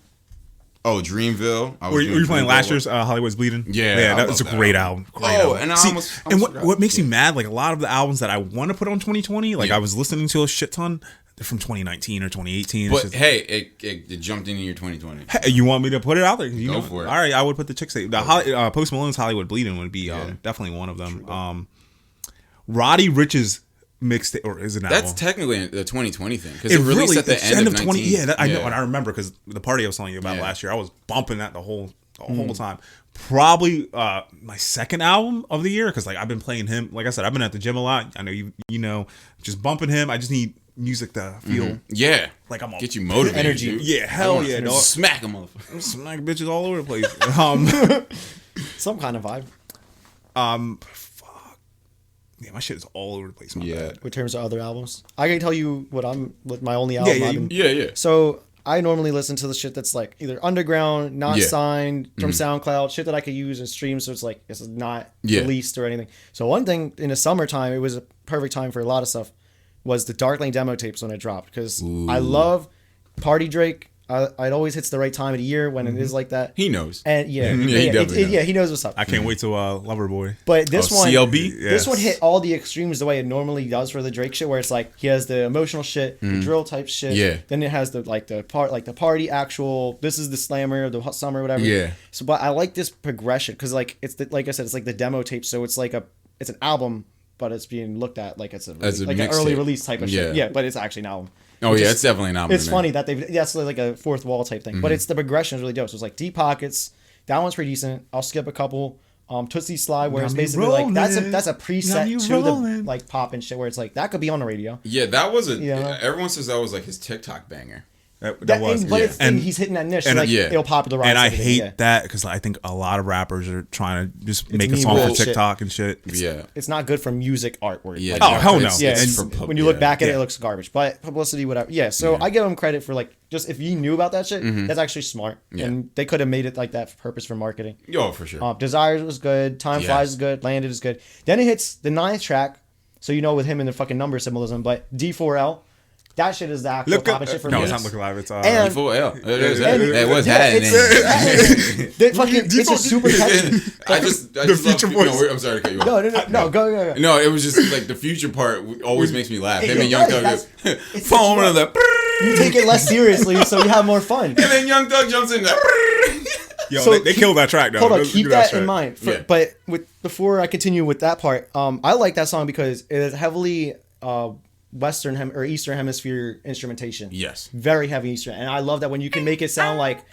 S1: Oh, Dreamville.
S2: Were you playing last year's Hollywood's Bleeding?
S1: Yeah,
S2: that was a great album.
S1: And
S2: what makes me mad? Like a lot of the albums that I want to put on 2020, like I was listening to a shit ton. They're from 2019 or 2018.
S1: But hey, it jumped into your 2020.
S2: Hey, you want me to put it out there?
S1: Go for it.
S2: All right, I would put the chicks. Post Malone's Hollywood Bleeding would be definitely one of them. Roddy Rich's mixtape, or is it an
S1: That's
S2: album?
S1: technically the 2020 thing because it released
S2: really,
S1: at the end of
S2: 20.
S1: 19.
S2: Yeah, I know, and I remember because the party I was telling you about last year, I was bumping that the whole time. Probably my second album of the year because like I've been playing him. Like I said, I've been at the gym a lot. I know you know, just bumping him. I just need music to feel like I'm
S1: get you motivated.
S3: Energy.
S1: Dude.
S2: Yeah, hell yeah, dog.
S1: Smack a motherfucker.
S2: Smack bitches all over the place.
S3: Some kind of vibe.
S2: Fuck. Yeah, my shit is all over the place. My
S1: Yeah.
S2: bad.
S3: In terms of other albums, I can tell you what my only album.
S1: Yeah.
S3: So I normally listen to the shit that's like either underground, not signed from SoundCloud, shit that I could use and stream. So it's like it's not released or anything. So one thing in the summertime, it was a perfect time for a lot of stuff. Was the Dark Lane demo tapes when it dropped because I love Party Drake. It always hits the right time of the year when it is like that.
S1: He knows.
S3: And
S1: he definitely knows.
S3: he knows what's up.
S2: I can't wait till
S3: But
S2: Loverboy.
S3: this one,
S1: CLB?
S3: this one hit all the extremes the way it normally does for the Drake shit, where it's like he has the emotional shit, the drill type shit.
S1: Yeah.
S3: Then it has the party actual. This is the slammer, the hot summer, whatever.
S1: Yeah.
S3: So, but I like this progression because like like I said, it's like the demo tape, so it's like it's an album, but it's being looked at like it's
S1: As a
S3: like an early
S1: mixtape.
S3: release type of shit. Yeah, but it's actually an album.
S1: Oh yeah, it's definitely an album.
S3: It's funny that that's like a fourth wall type thing, but it's the progression is really dope. So it's like Deep Pockets, that one's pretty decent. I'll skip a couple. Tootsie Slide, where it's basically like that's a preset to the like pop and shit, where it's like that could be on the radio.
S1: Yeah, that was everyone says that was like his TikTok banger.
S2: That was,
S3: and he's hitting that niche,
S2: and
S3: like it'll popularize.
S2: And I hate that because I think a lot of rappers are trying to just make a song for TikTok and shit.
S3: It's not good for music artwork.
S1: Yeah.
S3: Like,
S2: hell no.
S3: Yeah, when you look back at it, it looks garbage. But publicity, whatever. Yeah. So I give them credit for like just if you knew about that shit, that's actually smart. Yeah. And they could have made it like that for purpose for marketing.
S1: Oh, for sure.
S3: Desires was good. Time Flies is good. Landed is good. Then it hits the 9th track, so you know with him and the fucking number symbolism. But D4L. That shit is the actual poppin' shit for me.
S2: No, it's not Looking Live. It's
S1: D4L. It was had
S3: it's a super catchy.
S1: I just
S2: the future voice.
S1: No, I'm sorry to cut you off.
S3: No, go.
S1: No, it was just like the future part always makes me laugh. Him and Young Thug goes,
S3: it's
S1: phone of the.
S3: You take it less seriously, so you have more fun.
S1: And then Young Thug jumps in there.
S2: Yo, so they killed that track though.
S3: Hold on, keep that in mind. But before I continue with that part, I like that song because it is heavily Western or Eastern Hemisphere instrumentation.
S1: Yes.
S3: Very heavy Eastern. And I love that when you can make it sound like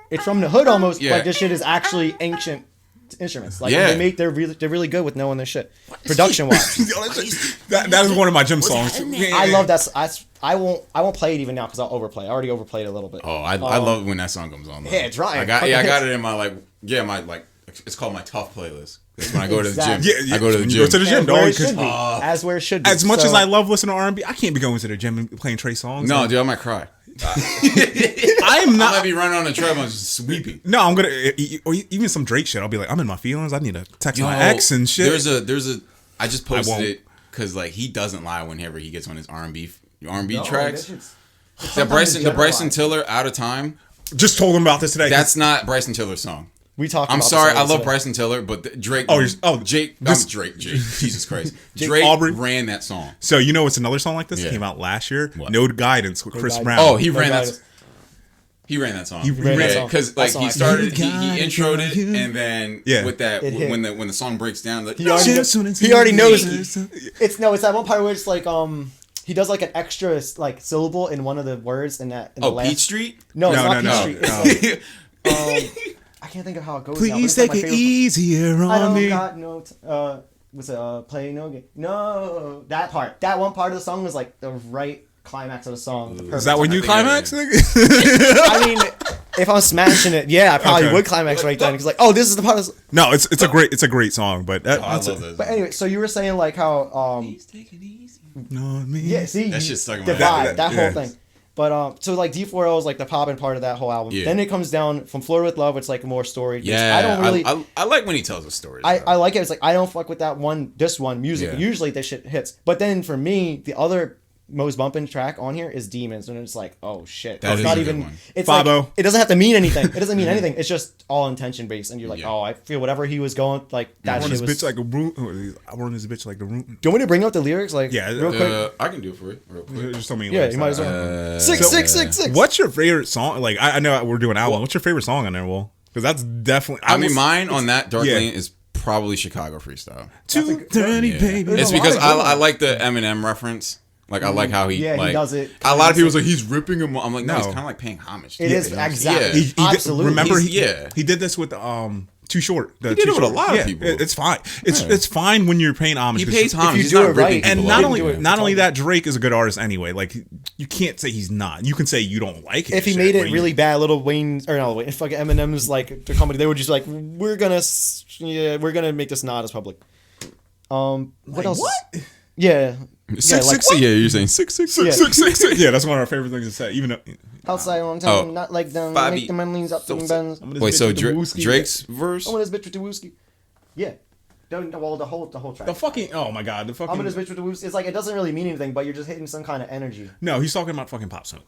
S3: it's from the hood almost, like this shit is actually ancient instruments. Like they're really good with knowing their shit. Production wise.
S2: that is one of my gym songs.
S3: I love that. I won't play it even now because I'll overplay. I already overplayed it a little bit.
S1: Oh, I love when that song comes on. Though.
S3: Yeah, it's right.
S1: I got it in my it's called my tough playlist. When I go to the gym, I go to the gym.
S2: Go to the gym, dog.
S3: As where it should be.
S2: As much as I love listening to R&B, I can't be going to the gym and playing Trey songs.
S1: No, dude, I might cry.
S2: I am not.
S1: I might be running on the treadmill just sweeping.
S2: No, I'm gonna, or even some Drake shit. I'll be like, I'm in my feelings. I need to text my ex and shit.
S1: There's a. I just posted it because like he doesn't lie whenever he gets on his R&B tracks. The Bryson Tiller Out of Time.
S2: Just told him about this today.
S1: That's not Bryson Tiller's song.
S3: We talked.
S1: I'm sorry, I love Bryson Tiller, but Drake. Jake. Jesus Christ, Drake
S2: Aubrey
S1: ran that song.
S2: So you know, it's another song like this came out last year.
S1: What?
S2: No Guidance with Chris Brown.
S1: Oh, he ran that. He ran that song.
S2: He ran that
S1: because like he started, he introed it, and then with that when the song breaks down, like,
S3: he already knows. It's that one part where it's like he does like an extra like syllable in one of the words in that. In the last...
S1: Peach Street?
S3: No, it's not Peach Street. It's I can't think of how it goes.
S2: Please take it easier on me.
S3: I don't got no. Was it play no game? No, that part. That one part of the song was like the right climax of the song.
S2: Is that when you climax?
S3: I mean, if I'm smashing it, I probably would climax right then. Because like, this is the part of the...
S2: No, it's a great song, but
S1: I love this.
S3: But anyway, so you were saying like how
S1: Please take it easy.
S2: No, me.
S3: Yeah, see,
S1: that shit's stuck in
S3: my
S1: head.
S3: That whole thing. But so like D4L is like the poppin' part of that whole album. Yeah. Then it comes down from Florida with Love. It's like more story.
S1: Yeah, I don't really. I like when he tells a story.
S3: I like it. It's like I don't fuck with this one music. Yeah. Usually this shit hits. But then for me, the other most bumping track on here is Demons, and it's like, oh shit,
S1: that's not even.
S3: It's like, it doesn't have to mean anything. It doesn't mean anything. It's just all intention based, and you're like, I feel whatever he was going like that.
S2: Shit was. Bitch like a room. I run this bitch like a room.
S3: Do you want me to bring up the lyrics? Like,
S2: real
S3: quick.
S1: I can do it for you. Real quick.
S2: Just tell me.
S3: Yeah, you might as well. 666.
S2: What's your favorite song? Like, I know we're doing an album. What's your favorite song on there, Will? Because that's definitely.
S1: Mine on that Dark Lane is probably Chicago freestyle.
S2: Too dirty, baby.
S1: It's because I like the Eminem reference. Like I like how he
S3: he does it.
S1: A lot of people's like he's ripping him. I'm like, no, he's kind of like paying homage.
S3: It is exactly.
S2: He
S3: Absolutely.
S2: Remember, he did this with Too Short.
S1: He did it with a lot of people.
S2: It's fine. It's fine when you're paying homage.
S1: He pays homage.
S3: you
S1: He's
S3: do
S1: not
S3: it right,
S1: ripping
S2: And
S1: people
S2: not only that, Drake is a good artist anyway. Like you can't say he's not. You can say you don't like his
S3: if he
S2: shit,
S3: made
S2: but
S3: it really bad, Lil Wayne or no, fucking Eminem's like the company, they were just like, we're gonna make this not as public. What else? What? Yeah.
S1: 666. Yeah, you're saying 666.
S2: Yeah, that's one of our favorite things to say. Even though
S3: outside a long time, not like them. Make the man leans up to Benz.
S1: Wait, so Drake's verse?
S3: I'm with this bitch with the wooski. Yeah. Well, the whole track.
S2: the fucking I'm with this
S3: bitch with the wooski. It's like it doesn't really mean anything, but you're just hitting some kind of energy.
S2: No, he's talking about fucking Pop Smoke.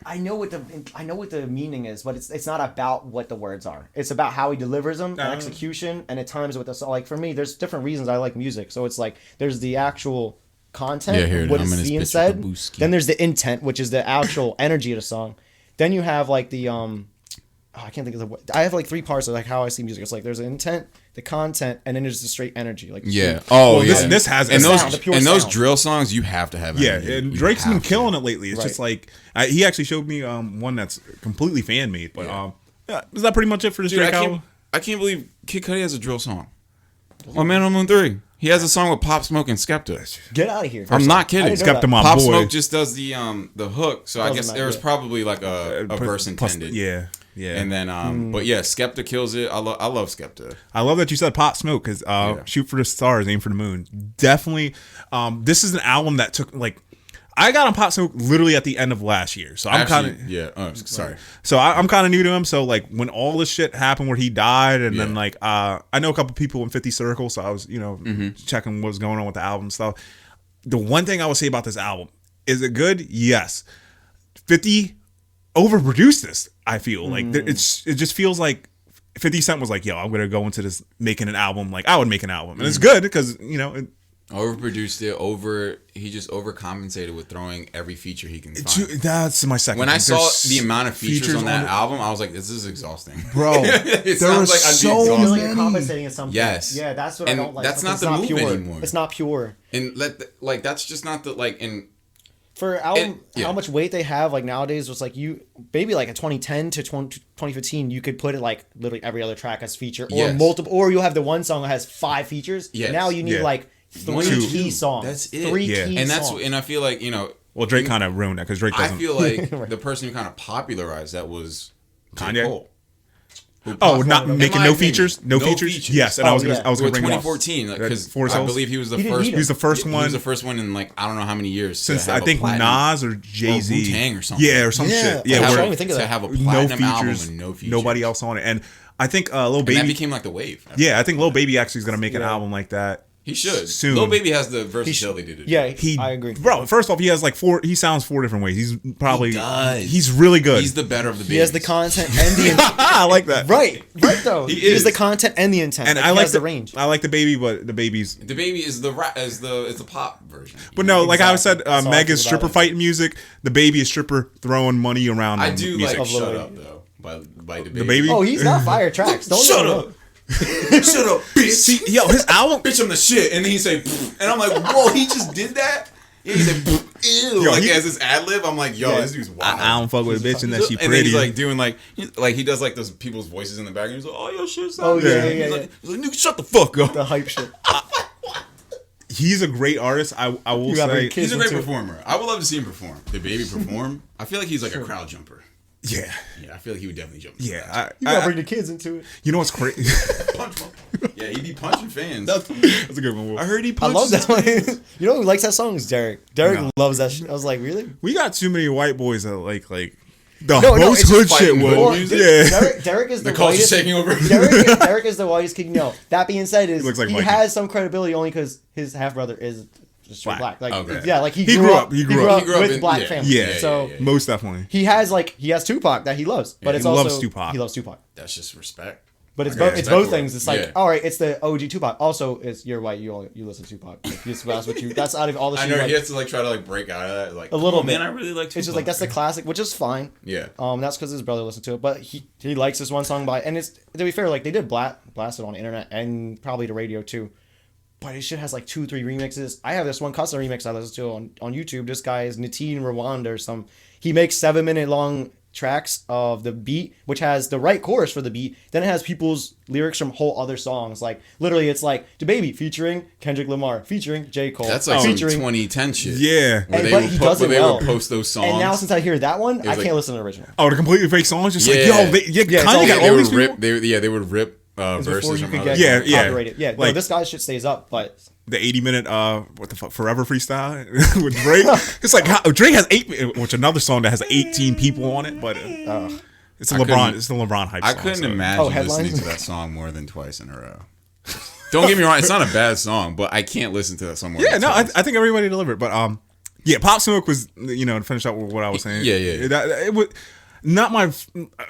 S3: I know what the meaning is, but it's not about what the words are. It's about how he delivers them, and execution, and at times with the song. Like for me, there's different reasons I like music. So it's like there's the actual content, what is being said. Then there's the intent, which is the actual energy of the song. Then you have like the I can't think of the. I have like 3 parts of like how I see music. It's like there's the intent, the content, and then there's the straight energy. Like
S2: this has
S1: those drill songs you have to have.
S2: Yeah, and Drake's been killing it lately. It's just like he actually showed me one that's completely fan made. But is that pretty much it for this Drake album?
S1: I can't believe Kid Cudi has a drill song. My Man on Moon 3. He has a song with Pop Smoke and Skepta.
S3: Get out of here.
S1: I'm not kidding.
S2: Skepta, my
S1: Pop
S2: boy.
S1: Smoke just does the hook. So I guess there was probably like a verse intended.
S2: Yeah. Yeah,
S1: and then but yeah, Skepta kills it. I love Skepta.
S2: I love that you said Pop Smoke because Shoot for the Stars, Aim for the Moon. Definitely, this is an album that took like I got on Pop Smoke literally at the end of last year, so I'm kind of
S1: sorry.
S2: So I'm kind of new to him. So like when all this shit happened where he died, and then like I know a couple people in 50 Circle, so I was checking what was going on with the album stuff. The one thing I would say about this album is it good? Yes. 50 overproduced this. I feel like it just feels like 50 Cent was like, yo, I'm gonna go into this making an album like I would make an album, and it's good because
S1: overproduced it. He just overcompensated with throwing every feature he can find.
S2: That's my second.
S1: When I saw the amount of features on that album, I was like, this is exhausting,
S2: bro.
S1: It sounds like
S3: so many. You're compensating at something.
S1: Yes,
S3: yeah, that's what I don't like.
S1: That's not the move anymore.
S3: It's not pure.
S1: And that's just not the like in.
S3: For album, how much weight they have, like nowadays, was like maybe like a 2010 to 2015, you could put it like literally every other track as feature or multiple, or you'll have the one song that has 5 features. Yes. Now you need like 3 key songs.
S1: That's it.
S3: 3 key songs.
S1: And I feel like
S2: well, Drake kind of ruined that because Drake doesn't.
S1: I feel like the person who kind of popularized that was
S2: Kanye.
S1: Cole.
S2: Not making no features. No features. Yes, and I was gonna bring
S1: 2014 because I believe he was the first.
S2: He was the first one.
S1: He was the first one in like I don't know how many years
S2: since I think Nas or Jay-Z,
S1: or Wu-Tang or something.
S2: Yeah, or some shit. Yeah,
S3: I don't even think of that.
S1: To have a platinum album
S2: features,
S1: with no features,
S2: nobody else on it, and I think Lil Baby
S1: that became like the wave.
S2: Yeah, I think Lil Baby actually is gonna make an album like that.
S1: He should.
S2: Soon.
S1: Lil Baby has the versatility to do.
S3: Yeah, I agree.
S2: Bro, first off, he has like 4. He sounds 4 different ways. He's probably.
S1: He does.
S2: He's really good.
S1: He's the better of the babies.
S3: He has the content and the intent.
S2: I like that.
S3: Right though. He is the content and the intent.
S2: And
S3: I like the range.
S2: I like the Baby, but the Baby's.
S1: The Baby is the pop version.
S2: But no, like I said, Meg is stripper fighting music. The Baby is stripper throwing money around.
S1: I do
S2: music.
S1: like Shut Up though by the Baby.
S2: The Baby.
S3: Oh, he's got fire tracks. Don't
S1: Shut up. Shut up, bitch.
S2: See, yo, his album.
S1: Bitch, I'm the shit. And then he say, and I'm like, whoa, he just did that? Yeah, he said, ew. Yo, like, as his ad lib, I'm like, yo, this dude's wild.
S2: I don't fuck with a bitch and that she pretty.
S1: And then he's like doing like he does like those people's voices in the background. He's like, oh, your shit sounds
S3: good.
S1: He's like, nigga, shut the fuck up.
S3: The hype shit.
S2: He's a great artist. I will say.
S1: He's a great performer. I would love to see him perform. The Baby perform. I feel like he's like a crowd jumper.
S2: Yeah,
S1: I feel like he would definitely jump.
S2: Yeah,
S3: you gotta bring the kids into it.
S2: You know what's crazy?
S1: Punch one. Yeah, he'd be punching fans.
S2: That's a good one.
S1: I heard he punches.
S3: I love that one. You know who likes that song is Derek. Derek loves that shit. I was like, really?
S2: We got too many white boys that like the most hood shit.
S3: Yeah, Derek is the
S1: culture's taking over.
S3: Derek is the whitest kid. No, that being said, he
S2: has
S3: some credibility only because his half brother is just black. Like,
S1: okay.
S3: Yeah, like he
S2: grew up
S3: with black family.
S2: Yeah,
S3: so
S2: most definitely.
S3: He has Tupac that he loves, but it's also
S2: loves Tupac.
S3: He loves Tupac.
S1: That's just respect.
S3: But it's
S1: Okay,
S3: it's
S1: that
S3: both
S1: could
S3: things.
S1: work.
S3: It's like,
S1: Yeah.
S3: all right, it's the OG Tupac. Also, it's you're white. You listen to Tupac. Like, that's what you. That's out of all the
S1: I
S3: shit.
S1: know
S3: Like,
S1: he has to like try to like break out of that. Like
S3: a little
S1: "Come on,
S3: bit.
S1: man, I really like Tupac.
S3: it's just like that's the classic, which is fine.
S1: Yeah.
S3: That's because his brother listened to it, but he likes this one song by, and it's to be fair, like they did blast it on the internet and probably the radio too. But his shit has like 2-3 remixes. I have this one custom remix I listen to on YouTube. This guy is Nitin Rwanda or some. He makes 7-minute long tracks of the beat, which has the right chorus for the beat. Then it has people's lyrics from whole other songs. Like literally, it's like "The Baby" featuring Kendrick Lamar, featuring J. Cole.
S1: That's like some
S3: featuring
S1: 2010 shit.
S2: Yeah.
S1: Where
S3: And-
S1: they
S3: but
S1: would
S3: he
S1: put,
S3: does
S1: where
S3: it
S1: they
S3: well.
S1: would post those songs.
S3: And now since I hear that one, I
S1: like-
S3: can't listen to the original.
S2: Oh, the completely fake songs, just like
S1: Yeah.
S2: yo, they
S3: it's
S2: kind
S3: all-
S2: of got
S1: they
S2: all
S1: would
S2: these
S1: rip.
S2: people.
S1: They would rip
S3: Before
S1: verses
S3: you
S1: from
S3: could
S1: other.
S3: get
S2: Yeah, yeah.
S3: copyrighted. Yeah, no,
S2: Like-
S3: this guy's shit stays up, but
S2: The 80-minute what the fuck Forever freestyle with Drake. It's like Drake has 8, which another song that has 18 people on it, but it's a LeBron. It's the LeBron hype.
S1: I
S2: song,
S1: couldn't
S2: so.
S1: imagine
S3: headlines?
S1: listening to that song more than twice in a row. Don't get me wrong; it's not a bad song, but I can't listen to that song more.
S2: Yeah,
S1: than
S2: no,
S1: twice.
S2: I think everybody delivered, but yeah, Pop Smoke was to finish up with what I was saying.
S1: Yeah, yeah.
S2: It was not my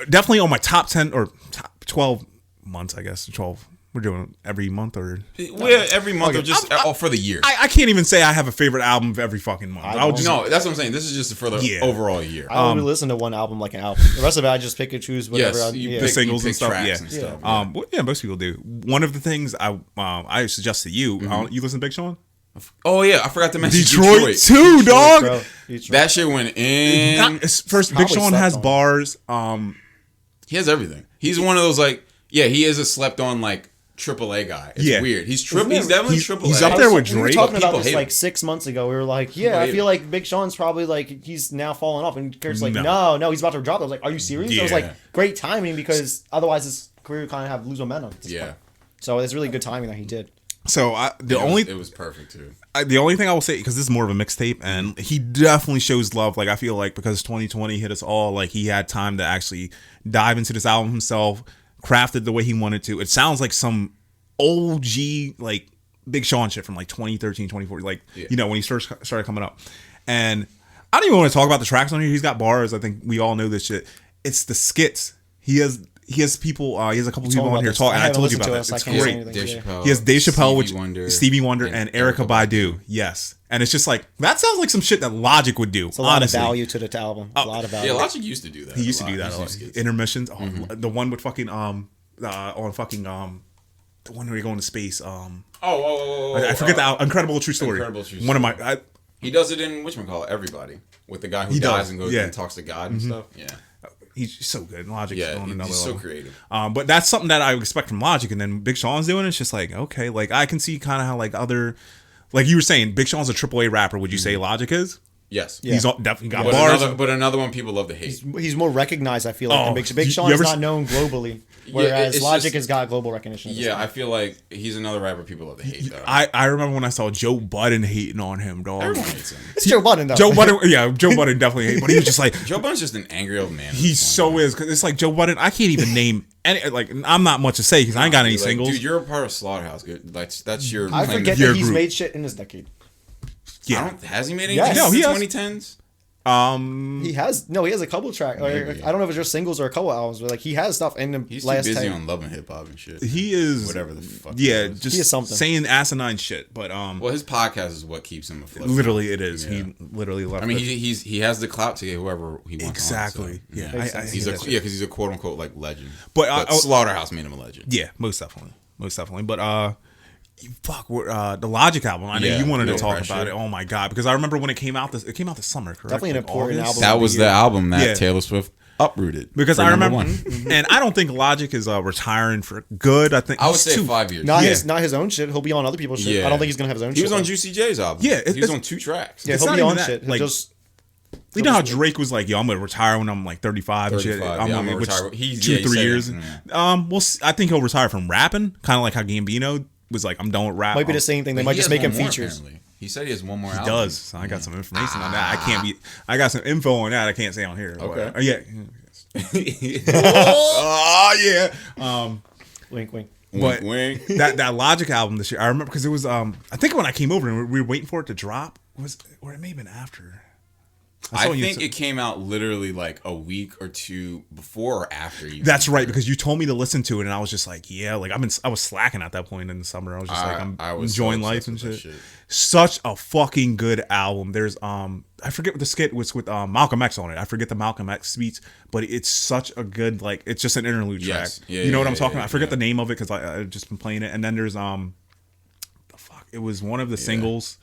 S2: definitely on my top 10 or top 12 months, I guess 12. We're doing every month or
S1: Well, every month or just for the year.
S2: I can't even say I have a favorite album of every fucking month.
S3: I
S2: I would just
S1: No, that's what I'm saying. This is just for the
S2: Yeah.
S1: overall year.
S3: I only listen to one album like an album. The rest of it, I just pick and choose whatever.
S1: Yes, you
S3: yeah.
S1: pick
S2: singles
S1: you
S2: and
S1: pick
S2: stuff,
S1: tracks
S2: yeah.
S1: and stuff.
S2: well, yeah, most people do. One of the things I suggest to you, you listen to Big Sean?
S1: Oh yeah, I forgot to mention
S2: Detroit too, dog.
S3: Bro, Detroit.
S1: That shit went in.
S2: First, Big
S3: Probably
S2: Sean
S3: slept
S2: has
S3: on.
S2: bars.
S1: He has everything. He's one of those like, yeah, he is a slept on like AAA guy. It's
S2: Yeah.
S1: weird. He's
S3: Isn't it-
S1: He's definitely
S2: he's-
S1: AAA.
S2: he's up there with
S3: We were
S2: Drake.
S3: talking about
S1: People
S3: this
S1: hate
S3: like
S1: him.
S3: 6 months ago. We were like, yeah,
S1: People
S3: I
S1: hate
S3: feel
S1: him.
S3: like Big Sean's probably like he's now falling off, and Kurt's like,
S2: No.
S3: no, he's about to drop. I was like, are you serious? I was
S2: Yeah.
S3: like, great timing because otherwise his career would kind of have lose momentum. at this
S1: Yeah.
S3: point. So it's really good timing that he did.
S2: So
S1: It was perfect too.
S2: the only thing I will say, because this is more of a mixtape, and he definitely shows love. Like I feel like because 2020 hit us all, like he had time to actually dive into this album himself, crafted the way he wanted to. It sounds like some OG like Big Sean shit from like 2013, 2014, like when he first started coming up. And I don't even want to talk about the tracks on here. He's got bars. I think we all know this shit. It's the skits. He has people. He has a couple people on here talking. I told you about that. It's great.
S1: Dave Chappelle,
S2: He has Dave Chappelle,
S1: Stevie Wonder,
S2: and Erykah Badu. Yes, and it's just like that sounds like some shit that Logic would do.
S3: It's a lot
S2: honestly,
S3: of value to the album. A lot of value.
S1: Yeah, Logic used to do that.
S2: he used to do that.
S1: He
S2: A lot.
S1: used to skits.
S2: Intermissions. Oh, the one with fucking on fucking the one where you go into space. I forget the Incredible True Story.
S1: Incredible True
S2: One of
S1: Story.
S2: my.
S1: He does it in whatchamacallit, Everybody, with the guy who
S2: He
S1: dies
S2: does,
S1: and goes
S2: yeah.
S1: and talks to God and stuff. Yeah,
S2: He's so good. Logic's
S1: yeah,
S2: on another
S1: he's so
S2: level.
S1: creative.
S2: But that's something that I would expect from Logic, and then Big Sean's doing it. It's just like, okay, like I can see kind of how like other, like you were saying, Big Sean's a AAA rapper. Would you say Logic is?
S1: Yes.
S3: Yeah.
S2: He's definitely got
S1: But
S2: bars.
S1: another one people love to hate.
S3: He's more recognized, I feel like, than Big Sean
S2: you
S3: is
S2: ever
S3: not known globally, whereas
S1: it's
S3: Logic
S1: just-
S3: has got global recognition. at this
S1: Yeah,
S3: point.
S1: I feel like he's another rapper people love to hate though.
S2: I remember when I saw Joe Budden hating on him, dog.
S1: Everyone hates him.
S3: It's Joe Budden, though.
S2: Joe Budden, yeah, Joe Budden definitely hate, but he was just like,
S1: Joe Budden's just an angry old man. at
S2: he
S1: this point.
S2: so is, because it's like Joe Budden. I can't even name any. Like, I'm not much to say because I ain't got any
S1: Like,
S2: singles.
S1: Dude, you're a part of Slaughterhouse. Good. That's your.
S3: I
S1: claim
S3: forget
S1: to-
S2: Your
S3: that he's
S2: group.
S3: made shit in this decade.
S2: Yeah,
S1: Has he made anything
S3: Yes.
S2: No,
S1: since
S2: he has.
S1: 2010s?
S3: He has a couple tracks.
S1: Maybe.
S3: I don't know if it's just singles or a couple albums, but like he has stuff in the
S1: He's too
S3: last
S1: busy
S3: 10.
S1: on Love and Hip Hop and shit.
S2: he is
S1: Whatever the fuck.
S2: Yeah,
S1: he is.
S2: just
S3: He is something.
S2: saying asinine shit, but
S1: Well, his podcast is what keeps him afloat.
S2: literally it is.
S1: Yeah.
S2: He literally left.
S1: I mean,
S2: it.
S1: he has the clout to get whoever he wants.
S2: Exactly.
S1: On, so,
S2: Yeah.
S3: Makes
S2: I
S3: sense.
S1: He's
S2: hate
S1: a
S2: that shit.
S1: because he's a quote unquote like legend.
S2: But,
S1: But Slaughterhouse made him a legend.
S2: Yeah, most definitely. But the Logic album. I know
S1: Yeah,
S2: you wanted to
S1: No
S2: talk
S1: Pressure.
S2: about it. Oh my god, because I remember when it came out. It came out this summer, correct?
S3: Definitely an
S2: Like
S3: important
S2: August?
S3: album.
S1: That was the album that
S2: Yeah.
S1: Taylor Swift uprooted.
S2: Because
S1: for
S2: I
S1: number
S2: remember,
S1: one.
S2: and I don't think Logic is retiring for good. I think
S1: I would
S2: he's
S1: say
S2: too-
S1: 5 years.
S3: Not
S2: Yeah.
S3: his own shit. He'll be on other people's shit.
S1: Yeah.
S3: I don't think he's gonna have his own
S1: He
S3: shit.
S1: was on
S3: though.
S1: Juicy J's album.
S2: Yeah,
S1: he was on 2 tracks.
S3: Yeah,
S2: It's
S3: he'll
S2: not
S3: be
S2: even
S3: on
S2: that,
S3: shit. He'll
S2: like,
S3: just
S2: You know how Drake was like, "Yo, I'm gonna retire when I'm like 35 and shit."
S1: 35,
S2: I'm
S1: yeah,
S2: gonna
S1: I'm gonna
S2: which
S1: retire. He's-
S2: 2
S1: yeah, he
S2: 3
S1: said
S2: years.
S1: it,
S2: I think he'll retire from rapping, kind of like how Gambino was like, "I'm done with rap."
S3: might be the same thing. They
S1: But
S3: might
S1: he
S3: just
S1: has
S3: make him
S1: one more,
S3: features.
S1: apparently. He said he has one more
S2: He
S1: album.
S2: does. So I got some information on that. I got some info on that. I can't say on here.
S1: Okay.
S2: But, yeah. Oh yeah.
S3: Wink, wink.
S2: But
S1: Wink, wink.
S2: that Logic album this year, I remember because it was I think when I came over and we were waiting for it to drop, or it may have been after.
S1: I think it came out literally like a week or two before or after you.
S2: That's right, because you told me to listen to it, and I was just like, yeah, like I was slacking at that point in the summer. I was just I was enjoying life and shit. Such a fucking good album. There's I forget what the skit was with Malcolm X on it. I forget the Malcolm X speech, but it's such a good, like, it's just an interlude track.
S1: Yeah,
S2: you know what I'm talking about? I forget the name of it because I've just been playing it. And then there's it was one of the singles.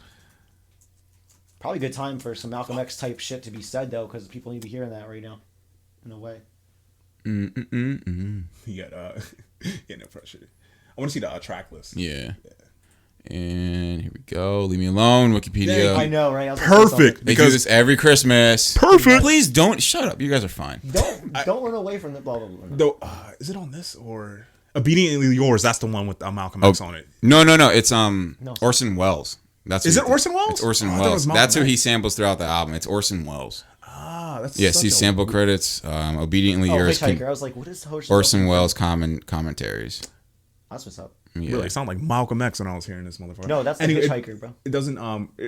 S3: Probably a good time for some Malcolm X type shit to be said, though, because people need to be hearing that right now, in a way.
S2: You got no pressure. I want to see the track list.
S1: Yeah. And here we go. Leave me alone, Wikipedia.
S3: I know, right?
S2: Perfect.
S1: They do this every Christmas.
S2: Perfect.
S1: Please don't shut up. You guys are fine.
S3: Don't run away from the blah blah blah.
S2: Though, is it on this or Obediently Yours? That's the one with Malcolm X on it.
S1: No. It's Orson Welles.
S2: Is it Orson Welles?
S1: It's Orson Welles. That's who he samples throughout the album. It's Orson Welles.
S2: That's
S1: see sample credits. Obediently Yours.
S3: Hitchhiker. I was like, what is
S1: Orson Welles commentaries?
S3: That's what's up.
S2: Yeah. Really, it sounded like Malcolm X when I was hearing this motherfucker.
S3: No, that's the Hitchhiker, bro.
S2: It doesn't.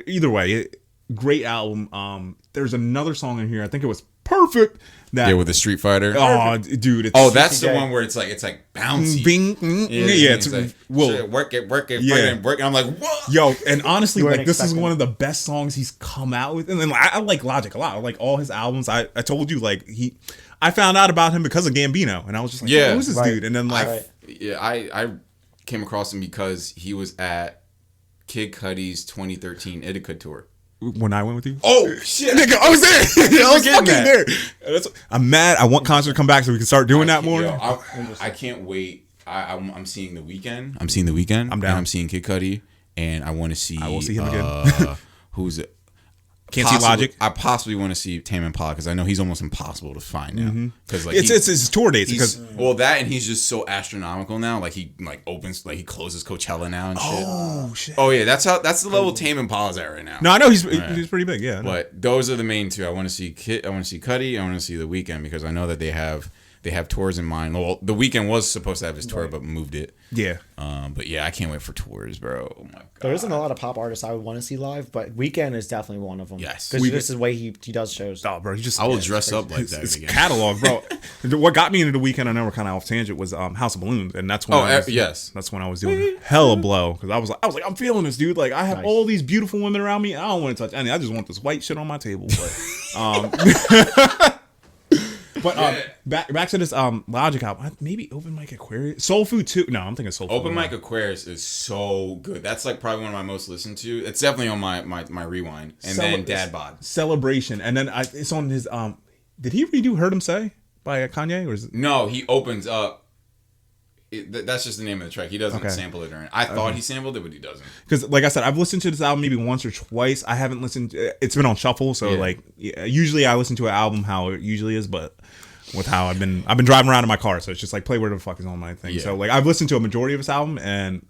S2: Either way, great album. There's another song in here. I think it was Perfect.
S1: With the Street Fighter.
S2: Oh, dude.
S1: That's the one where it's like bouncy.
S2: Bing. It's
S1: like, work it, and I'm like, what?
S2: Yo, and honestly, like, this is one of the best songs he's come out with. And then I like Logic a lot. I like all his albums. I told you, like, I found out about him because of Gambino, and I was just like, who's this dude? And then like,
S1: I came across him because he was at Kid Cudi's 2013 Ithaca tour.
S2: When I went with you?
S1: Oh, shit.
S2: Nigga, I was there. I was fucking there. I'm mad. I want concert to come back so we can start doing that more.
S1: I can't wait. I'm seeing The Weeknd. I'm down. And I'm seeing Kid Cudi. And I want to see...
S2: I will see him again.
S1: Who's it?
S2: Can't see Logic.
S1: I possibly want to see Tame Impala because I know he's almost impossible to find now. Because
S2: it's his tour dates.
S1: And he's just so astronomical now. Like he opens, like he closes Coachella now and shit.
S2: Oh shit.
S1: Oh yeah, that's the level Tame Impala's at right now.
S2: No, I know he's pretty big. Yeah,
S1: but those are the main two. I want to see Kid. I want to see Cudi. I want to see The Weeknd because I know that they have tours in mind. Well, The Weeknd was supposed to have his tour, but moved it.
S2: Yeah.
S1: But yeah, I can't wait for tours, bro. Oh my god.
S3: There isn't a lot of pop artists I would want to see live, but Weeknd is definitely one of them.
S1: Yes.
S3: Because this is the way he does shows.
S2: Oh, bro,
S1: I will dress up like that.
S2: His catalog, bro. What got me into The Weeknd, I know we're kind of off tangent, was House of Balloons, and that's when that's when I was doing hella blow because I was like, I'm feeling this, dude. Like I have all these beautiful women around me. I don't want to touch any. I just want this white shit on my table. But back to this Logic album. Maybe Open Mic Aquarius, Soul Food 2. No, I'm thinking Soul Food.
S1: Open Mic Aquarius is so good. That's like probably one of my most listened to. It's definitely on my rewind. And then Dad Bod
S2: Celebration, and then it's on his Did he redo Heard Him Say by Kanye, or is it?
S1: No, he opens up. That's just the name of the track. He doesn't sample it or anything. I thought he sampled it, but he doesn't. Because, like I said, I've listened to this album maybe once or twice. I haven't listened. It's been on shuffle, so usually I listen to an album how it usually is, but with how I've been driving around in my car, so it's just like play whatever the fuck is on my thing. Yeah. So like I've listened to a majority of his album, and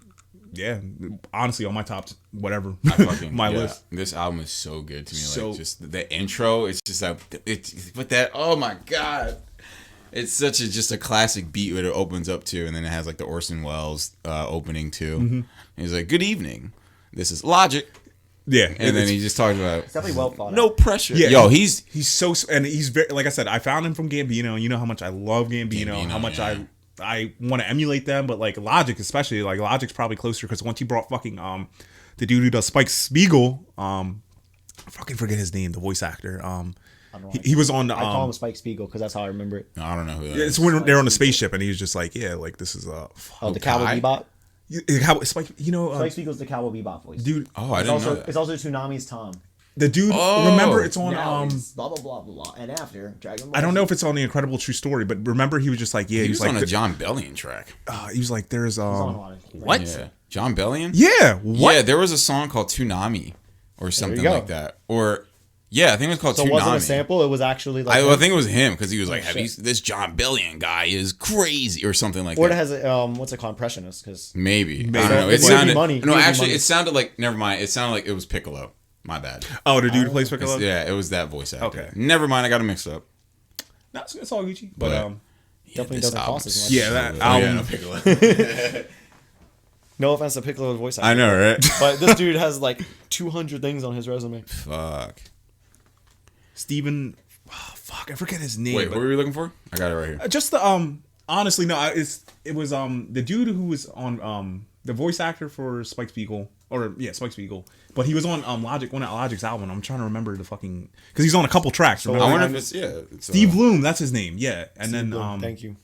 S1: honestly, on my top whatever list. This album is so good to me. So, like just the intro, it's just like oh my god. It's such just a classic beat that it opens up to, and then it has like the Orson Welles opening too. Mm-hmm. He's like, "Good evening, this is Logic." Yeah, and then he just talks about
S3: it's definitely well thought out.
S1: No pressure. Yeah,
S2: yo, he's so, and he's very, like I said, I found him from Gambino, and you know how much I love Gambino how much I want to emulate them, but like Logic especially, like Logic's probably closer because once he brought fucking the dude who does Spike Spiegel, I fucking forget his name, the voice actor, he was on.
S3: I call him Spike Spiegel because that's how I remember it.
S1: I don't know who that
S2: is. It's when they're on the spaceship and he was just like, like this is
S3: the Cowboy Bebop.
S2: Spike
S3: Spiegel's the Cowboy Bebop voice,
S2: dude.
S1: Oh, I didn't know that.
S3: It's also Toonami's Tom.
S2: The dude, remember it's on
S3: blah blah blah blah, and after Dragon Ball.
S2: I don't know if it's on the Incredible True Story, but remember he was just like,
S1: he was
S2: like
S1: on a John Bellion track.
S2: He was like, there's
S1: what? Yeah. John Bellion?
S2: Yeah, what?
S1: Yeah, there was a song called Toonami or something like that, or. Yeah, I think it was called Toonami. So it wasn't
S3: a sample? It was actually like...
S1: I think it was him, because he was like, this John Bellion guy is crazy, or something like that.
S3: Or it has a, what's it called, Impressionist, because...
S1: Maybe. I don't know. It sounded... No, actually, it sounded like... Never mind. It sounded like it was Piccolo. My bad.
S2: Oh, the dude who plays Piccolo?
S1: Yeah, it was that voice actor.
S2: Okay.
S1: Never mind, I got it mixed up.
S2: No, it's all Gucci. But
S3: definitely doesn't cost as much.
S2: Yeah, that album...
S1: no, Piccolo.
S3: No offense to Piccolo's voice actor.
S1: I know, right?
S3: But this dude has like 200 things on his resume.
S1: Fuck.
S2: Steven. Oh, fuck, I forget his name.
S1: Wait, what were you looking for? I got it right here.
S2: Just the honestly, no, it was the dude who was on the voice actor for Spike Spiegel, Spike Spiegel, but he was on one of Logic's album. I'm trying to remember the fucking because he's on a couple tracks.
S1: I wonder if it's
S2: Steve Bloom, that's his name. Yeah, and
S3: Steve
S2: then
S3: Bloom, thank you.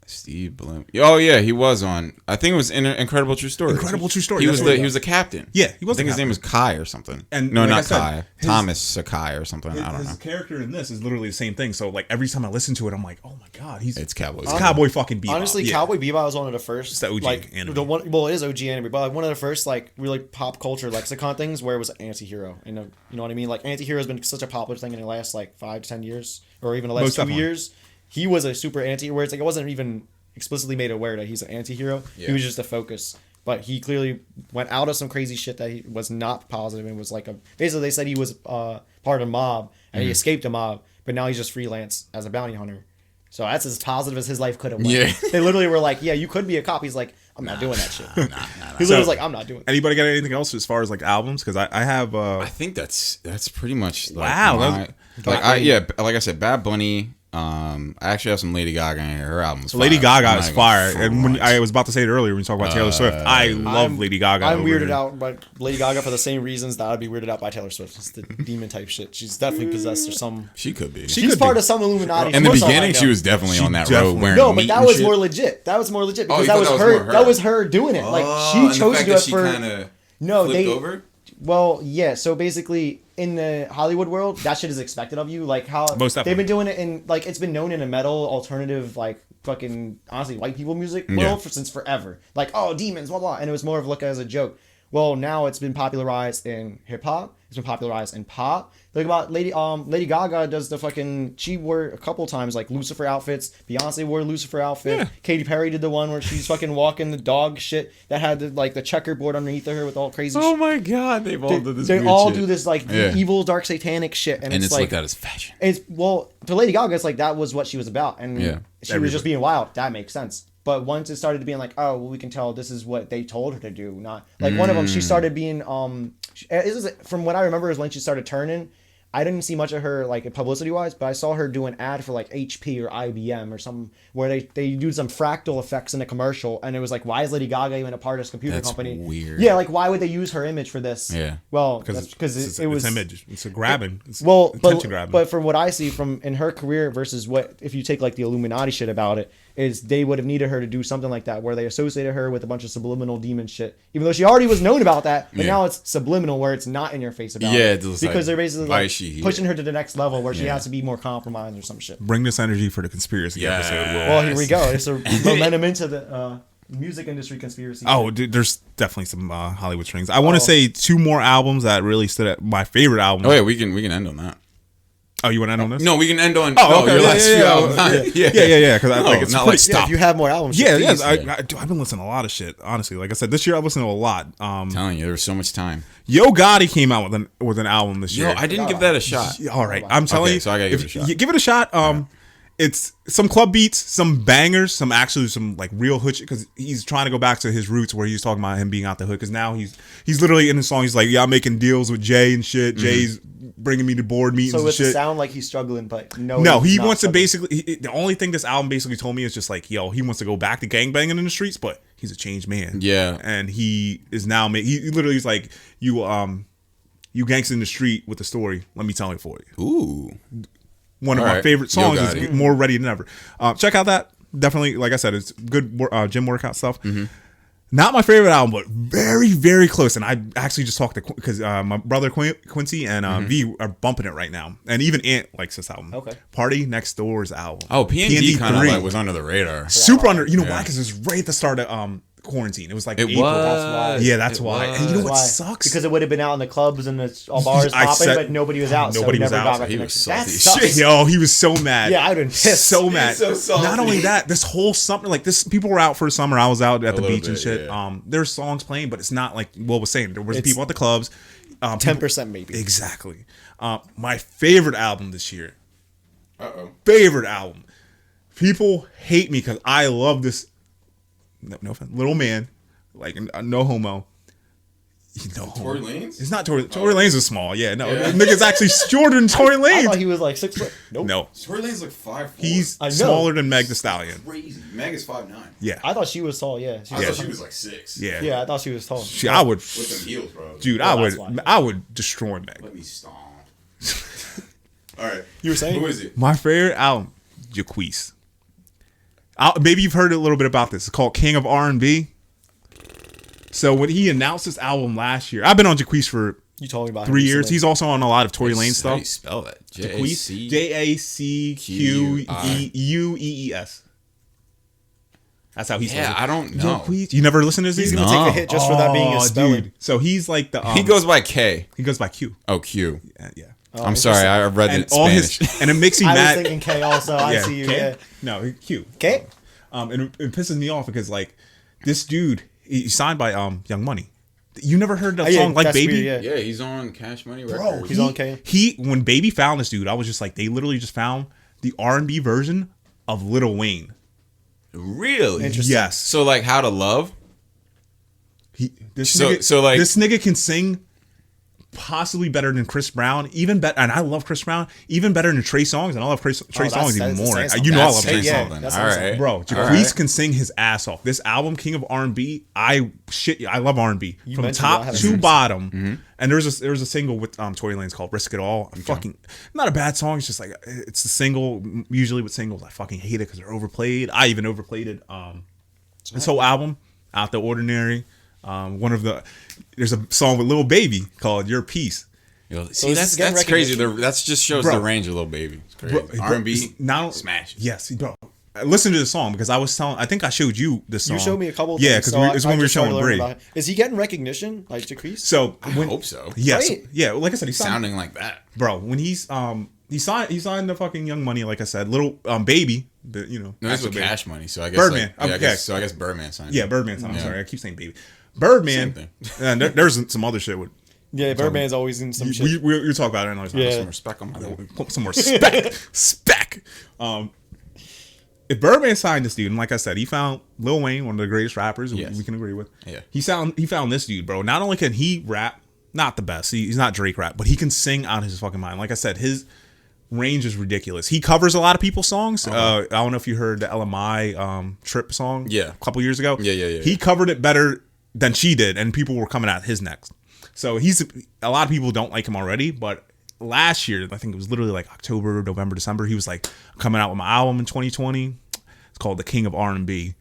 S1: Steve Bloom. Oh yeah, he was on. I think it was Incredible True Story.
S2: Incredible True Story.
S1: He was the captain.
S2: Yeah, he was.
S1: I think his name was Kai or something.
S2: And
S1: no,
S2: like
S1: not
S2: I said,
S1: Kai. Thomas Sakai or something. I don't know.
S2: His character in this is literally the same thing. So like every time I listen to it, I'm like, oh my god,
S1: it's Cowboy.
S2: It's Cowboy fucking Bebop.
S3: Honestly, Cowboy Bebop was one of the first.
S2: It's the OG
S3: like
S2: anime.
S3: the one. Well, it is OG anime, but like one of the first like really pop culture lexicon things where it was an anti-hero. And you know what I mean? Like anti-hero has been such a popular thing in the last like 5 to 10 years, or even the last 2 years. He was a super anti. Where it's like it wasn't even explicitly made aware that he's an anti-hero. Yeah. He was just a focus. But he clearly went out of some crazy shit that he was not positive and was like basically they said he was part of a mob and he escaped a mob, but now he's just freelance as a bounty hunter. So that's as positive as his life could have went. Yeah. They literally were like, yeah, you could be a cop. He's like, I'm not doing that shit. He literally was like, I'm not doing it.
S2: Anybody got anything else as far as like albums? Because I have
S1: I think that's pretty much like
S2: wow.
S1: Like I said, Bad Bunny. I actually have some Lady Gaga in here. Her album's fire.
S2: Lady Gaga is fire. And when I was about to say it earlier when you talk about Taylor Swift, I love Lady Gaga.
S3: I'm weirded out by Lady Gaga for the same reasons that I'd be weirded out by Taylor Swift. It's the demon type shit. She's definitely possessed or some.
S1: She could be.
S3: She's part of some Illuminati.
S1: In the beginning, she was definitely on that road wearing
S3: no, but that was more legit. That was more legit because that was her. That was her doing it. Like she chose to do it for. No, they. Over? Well, yeah. So basically, in the Hollywood world, that shit is expected of you. Like how they've been doing it in, like it's been known in a metal alternative, like fucking honestly white people music world since forever. Like demons, blah blah, and it was more of like as a joke. Well, now it's been popularized in hip hop. It's been popularized in pop. Think about Lady Gaga does the fucking. She wore a couple times like Lucifer outfits. Beyonce wore a Lucifer outfit. Yeah. Katy Perry did the one where she's fucking walking the dog shit that had the checkerboard underneath of her with all crazy.
S1: Oh my god, they've all done this.
S3: They all do this like evil, dark, satanic shit, and it's like
S1: looked at as fashion.
S3: It's to Lady Gaga, it's like that was what she was about, and she was just being wild. That makes sense. But once it started being like, oh, well, we can tell this is what they told her to do. Not like one of them, she started being from what I remember is when she started turning. I didn't see much of her like publicity wise, but I saw her do an ad for like HP or IBM or something where they do some fractal effects in a commercial, and it was like, why is Lady Gaga even a part of this computer company?
S1: Weird.
S3: Yeah, like why would they use her image for this?
S1: Yeah.
S3: Well, because it was
S2: image. It's a grabbing.
S3: Attention grabbing. But from what I see from in her career versus what if you take like the Illuminati shit about it, is they would have needed her to do something like that where they associated her with a bunch of subliminal demon shit, even though she already was known about that, but now it's subliminal where it's not in your face about it. Because they're basically like pushing her to the next level where she has to be more compromised or some shit.
S2: Bring this energy for the conspiracy episode.
S3: Well, here we go. It's a momentum into the music industry conspiracy.
S2: Oh, dude, there's definitely some Hollywood strings. I want to say 2 more albums that really stood at my favorite album.
S1: Oh yeah, we can end on that.
S2: Oh, you want to end on this?
S1: No, we can end on.
S2: Your
S1: last few albums.
S2: Yeah. Because I think it's
S1: not like stop.
S3: If you have more albums,
S2: I've been listening to a lot of shit. Honestly, like I said, this year I've listened to a lot.
S1: I'm telling you, there was so much time.
S2: Yo Gotti came out with an album this year.
S1: Yo, I didn't give that a shot.
S2: All right, I'm telling you.
S1: So I gotta give it a shot.
S2: Give it a shot. It's some club beats, some bangers, some like real hood shit, because he's trying to go back to his roots where he was talking about him being out the hood, because now he's literally in the song, he's like, yeah, I'm making deals with Jay and shit. Jay's bringing me to board meetings and shit. So it
S3: sound like he's struggling, but
S2: no, he wants to basically, the only thing this album basically told me is just like, yo, he wants to go back to gangbanging in the streets, but he's a changed man.
S1: Yeah.
S2: And he is now, he literally is like, you gangsta in the street with the story, let me tell it for you.
S1: Ooh.
S2: One of my favorite songs is More Ready Than Ever. Check out that. Definitely, like I said, it's good gym workout stuff. Not my favorite album, but very, very close. And I actually just talked to, because my brother Quincy and V are bumping it right now. And even Ant likes this album.
S3: Okay.
S2: Party Next Door's album.
S1: Oh, PND kind of like was under the radar.
S2: Super under. You know why? Because it was right at the start of quarantine. It was like April.
S3: That's why.
S2: Yeah, that's why. And you know what sucks?
S3: Because it would have been out in the clubs and the bars popping, but nobody was out.
S2: Nobody was out.
S1: So he was salty.
S3: That
S2: yo, he was so mad.
S3: Yeah, I'd been pissed.
S2: So mad.
S1: So salty.
S2: Not only that, this whole summer, like this, people were out for summer. I was out at the beach and shit. Yeah. There's songs playing, but it's not like Will was saying. There was people at the clubs.
S3: 10% maybe.
S2: Exactly. My favorite album this year. Favorite album. People hate me because I love this. No offense. Little Man. Like, no homo. No.
S1: Tory Lanez?
S2: It's not Tory. Tory Lanez is small. Yeah, no. Yeah. Nigga's actually shorter than Tory
S3: I
S2: Lanez.
S3: thought he was like 6 foot. Nope.
S2: No.
S1: Tory Lanez like 5'4".
S2: He's smaller than Meg the Stallion.
S1: Crazy. Meg is 5'9".
S2: Yeah.
S3: I thought she was tall. Yeah.
S1: I thought she was like 6.
S2: Yeah.
S3: Yeah, I thought she was tall.
S2: I would.
S1: With them heels, bro.
S2: Dude,
S3: Well,
S2: I would destroy Meg.
S1: Let me stomp. All right.
S3: You were saying?
S1: Who is it?
S2: My favorite album, Jacquees. Maybe you've heard a little bit about this. It's called King of R&B. So when he announced this album last year, I've been on Jacquees for
S3: You told me about
S2: 3
S3: him
S2: years.
S3: recently.
S2: He's also on a lot of Tory Lanez
S1: How do
S2: stuff.
S1: you spell that?
S2: Jacquees. Jacquees. That's how he says it.
S1: Yeah, I don't know.
S2: Jacquees. You never listened to this?
S3: He's
S2: either?
S3: gonna take a hit just for that being his spelling.
S2: Dude. So he's like the.
S1: He goes by K.
S2: He goes by Q.
S1: Oh, Q.
S2: Yeah.
S1: I'm sorry, I read it in
S2: all
S1: Spanish.
S2: and it makes me
S3: I was
S2: mad.
S3: thinking K also. I see you.
S2: K?
S3: Yeah.
S2: No, Q.
S3: K.
S2: And it pisses me off because like this dude, he's signed by Young Money. You never heard the song Like
S3: that's
S2: Baby?
S3: weird,
S1: Yeah, he's on Cash Money Records.
S2: Bro,
S3: He's on K.
S2: When Baby found this dude, I was just like, they literally just found the R&B version of Lil Wayne.
S1: Really?
S3: Interesting.
S2: Yes.
S1: So like How to Love?
S2: This
S1: So like
S2: this nigga can sing possibly better than Chris Brown, even better. And I love Chris Brown, even better than Trey Songz, and I love Trey Songz even more. You know I love Trey
S3: yeah,
S2: Songz.
S3: that's
S1: All
S3: what I'm saying.
S1: right,
S2: Bro, Jacquees can sing his ass off. This album, King of R&B, I love R&B
S3: You
S2: from
S3: mentioned
S2: top
S3: that,
S2: to
S3: haven't
S2: bottom.
S1: Mm-hmm.
S2: And there's a single with Tory Lanez called "Risk It All." Fucking not a bad song. It's just like it's the single. Usually with singles, I fucking hate it because they're overplayed. I even overplayed it. This whole album, Out the Ordinary. There's a song with Lil Baby called "Your Peace."
S1: See, that's crazy. That just shows the range of Lil Baby. It's crazy. R&B, smash.
S2: Yes, bro. Listen to the song because I think I showed you this song.
S3: You showed me a couple.
S2: Yeah,
S3: things,
S2: because it's when we were showing Brie.
S3: Is he getting recognition like Jacquees?
S2: So
S1: I hope so.
S2: Yes,
S3: Right.
S2: yeah. Like I said, he's
S1: Sounding like that,
S2: bro. When he signed the fucking Young Money. Like I said, little Baby.
S1: No, this was Cash Money. So I guess
S2: Birdman.
S1: I guess Birdman signed.
S2: Yeah, Birdman. I'm sorry, I keep saying Baby. Birdman.
S1: Same thing.
S2: And there's some other shit with.
S3: Yeah, Birdman's always in some shit.
S2: We talk about it another time.
S3: Yeah.
S1: Some respect on my name.
S2: Put some more spec. If Birdman signed this dude, and like I said, he found Lil Wayne, one of the greatest rappers we can agree with.
S1: Yeah.
S2: He found this dude, bro. Not only can he rap, not the best, he's not Drake rap, but he can sing out his fucking mind. Like I said, his range is ridiculous. He covers a lot of people's songs. I don't know if you heard the LMI Trip song a couple years ago.
S1: Yeah.
S2: He covered it better than she did, and people were coming at his next. So a lot of people don't like him already, but last year, I think it was literally like October, November, December, he was like, I'm coming out with my album in 2020. It's called The King of R&B.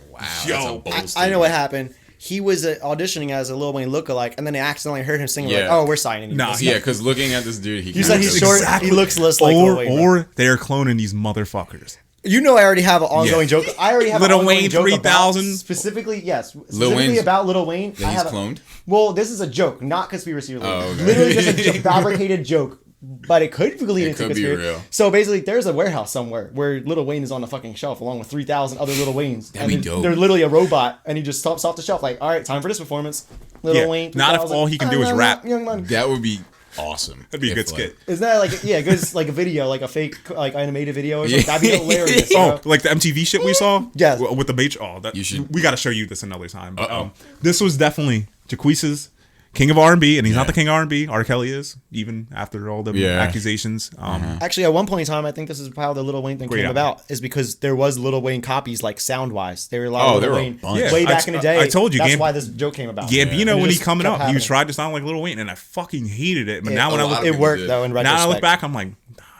S1: Wow.
S2: Yo,
S3: I know what happened. He was auditioning as a Lil Wayne lookalike, and then they accidentally heard him sing. Like, oh, we're signing you.
S2: Nah,
S1: Yeah, because looking at this dude,
S3: You said he's short.
S2: Exactly.
S3: He looks less like Lil Wayne.
S2: Or they're cloning these motherfuckers.
S3: You know, I already have an ongoing joke. I already have
S2: Lil
S3: an ongoing
S2: Wayne
S3: joke
S2: 3000.
S3: Specifically, yes.
S1: Wayne's-
S3: Specifically about Lil Wayne.
S1: That he's cloned?
S3: Well, this is a joke, not conspiracy related.
S1: Oh, okay.
S3: Literally just a fabricated joke, but it could lead into
S1: could be
S3: conspiracy.
S1: real.
S3: So basically, there's a warehouse somewhere where Lil Wayne is on the fucking shelf along with 3,000 other Lil Waynes.
S1: That'd be dope.
S3: They're literally a robot, and he just stops off the shelf like, all right, time for this performance. Lil Wayne.
S2: Not if
S3: 3000.
S2: all he can do is rap.
S3: Young Money.
S1: That would be awesome.
S2: That'd be a
S1: If,
S2: good skit.
S3: Isn't that like good like a video, like a fake like animated video or something? That'd be hilarious.
S2: Oh, like the MTV shit we saw?
S3: Yes.
S2: With the beach? Oh,
S1: You should-
S2: we got to show you this another time. But, this was definitely Jacquees' King of R&B, and he's not the King of R&B. R. Kelly is, even after all the accusations.
S3: Actually, at one point in time, I think this is how the Lil Wayne thing came about, is because there was Lil Wayne copies, like sound-wise. There were a lot of
S1: there
S3: Lil
S1: were a
S3: Wayne
S1: bunch.
S3: way back in the day.
S2: I told you,
S3: That's why this joke came about.
S2: Gambino,
S3: And it
S2: when he
S3: just
S2: coming
S3: kept
S2: up, he
S3: happening.
S2: was tried to sound like Lil Wayne, and I fucking hated it. But
S3: It-
S2: now when I
S1: a lot
S2: look,
S1: of
S3: It
S1: people
S3: worked
S1: did.
S3: though in
S2: now
S3: retrospect.
S2: I look back, I'm like,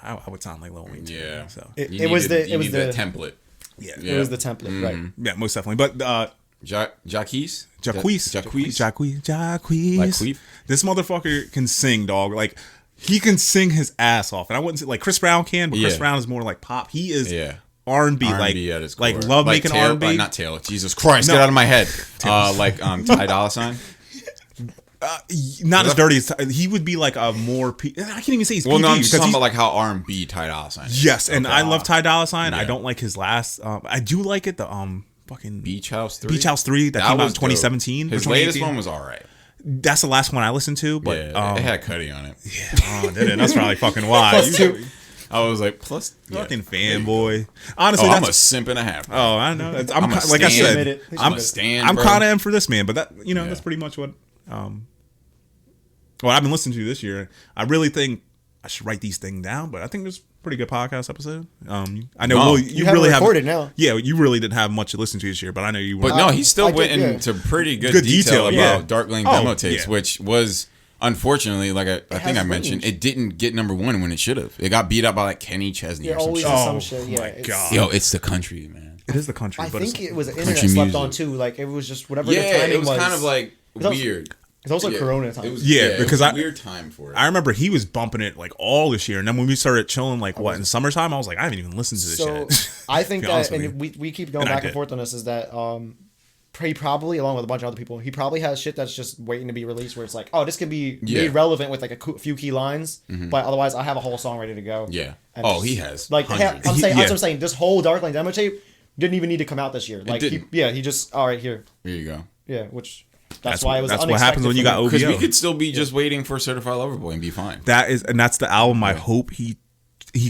S2: I would sound like Lil Wayne too.
S1: Yeah.
S2: So
S3: It was the
S1: template.
S3: it was the template, right?
S2: yeah, most definitely. But
S1: Jacquees?
S2: Jacquees.
S1: Like
S2: Jacquees. This motherfucker can sing, dog. Like, he can sing his ass off. And I wouldn't say, like, Chris Brown can, but Chris Brown is more like pop. He is R&B,
S1: R&B at his core.
S2: like love making
S1: Taylor,
S2: R&B.
S1: not Taylor. Jesus Christ,
S2: No.
S1: get out of my head. Like Ty Dolla $ign.
S2: Not as dirty as he would be like a more. I can't even say he's
S1: Well,
S2: PG
S1: no, I'm just
S2: because
S1: talking
S2: he's
S1: about like how R&B Ty Dolla $ign is.
S2: yes, and I love Ty Dolla $ign. I
S1: Yeah.
S2: don't like his last. I do like it. The fucking
S1: Beach House 3.
S2: Beach House 3 that came out in
S1: was
S2: 2017.
S1: dope. His
S2: or
S1: latest
S2: 2018.
S1: one was alright.
S2: That's the last one I listened to, but
S1: Yeah, it had Cuddy on it.
S2: did it? That's probably fucking why.
S3: Plus two.
S1: I was like, plus
S2: Fucking
S1: yeah.
S2: fanboy. Honestly,
S1: Oh, I'm a
S2: that's
S1: simp and a half. Bro.
S2: oh, I know. That's- I'm
S1: I'm a
S2: like I
S1: stan.
S2: said,
S3: Admit it.
S1: I'm a stan.
S2: I'm
S1: bro.
S2: kind of in for this man, but that
S1: Yeah.
S2: that's pretty much what what I've been listening to this year. I really think I should write these things down, but I think it's a pretty good podcast episode. I know Will, you
S3: have
S2: really
S3: it recorded now.
S2: Yeah, you really didn't have much to listen to this year, but I know you were.
S1: But no, he still went into pretty good detail about Dark Lane demo tapes, which was unfortunately, like I think I mentioned, it didn't get number one when it should have. It got beat up by like Kenny Chesney or some shit.
S3: Some shit. Yeah,
S2: my God.
S1: Yo, it's the country, man.
S2: It is the country.
S3: I
S2: but
S3: think it was the
S1: country
S3: internet slept
S1: music.
S3: on too. Like it was just whatever the
S1: Yeah,
S3: timing
S1: it was kind of like weird.
S3: It's also Corona time.
S1: It was,
S2: because
S1: it was a weird time for it.
S2: I remember he was bumping it like all this year, and then when we started chilling, like in summertime, I was like, I haven't even listened to this shit.
S3: I think that, and we keep going back and forth on this, is that he probably, along with a bunch of other people, he probably has shit that's just waiting to be released, where it's like, oh, this could be made relevant with like a few key lines, but otherwise I have a whole song ready to go.
S1: Yeah.
S3: And
S1: He has.
S3: Like
S1: hundreds.
S3: I'm saying, that's what I'm saying. This whole Dark Lane demo tape didn't even need to come out this year. Like he just all right here.
S1: Here you go.
S3: Yeah, which. That's why it was.
S2: That's what happens when you got OVO.
S1: Because we could still be just waiting for Certified Lover Boy and be fine.
S2: That's the album. I hope he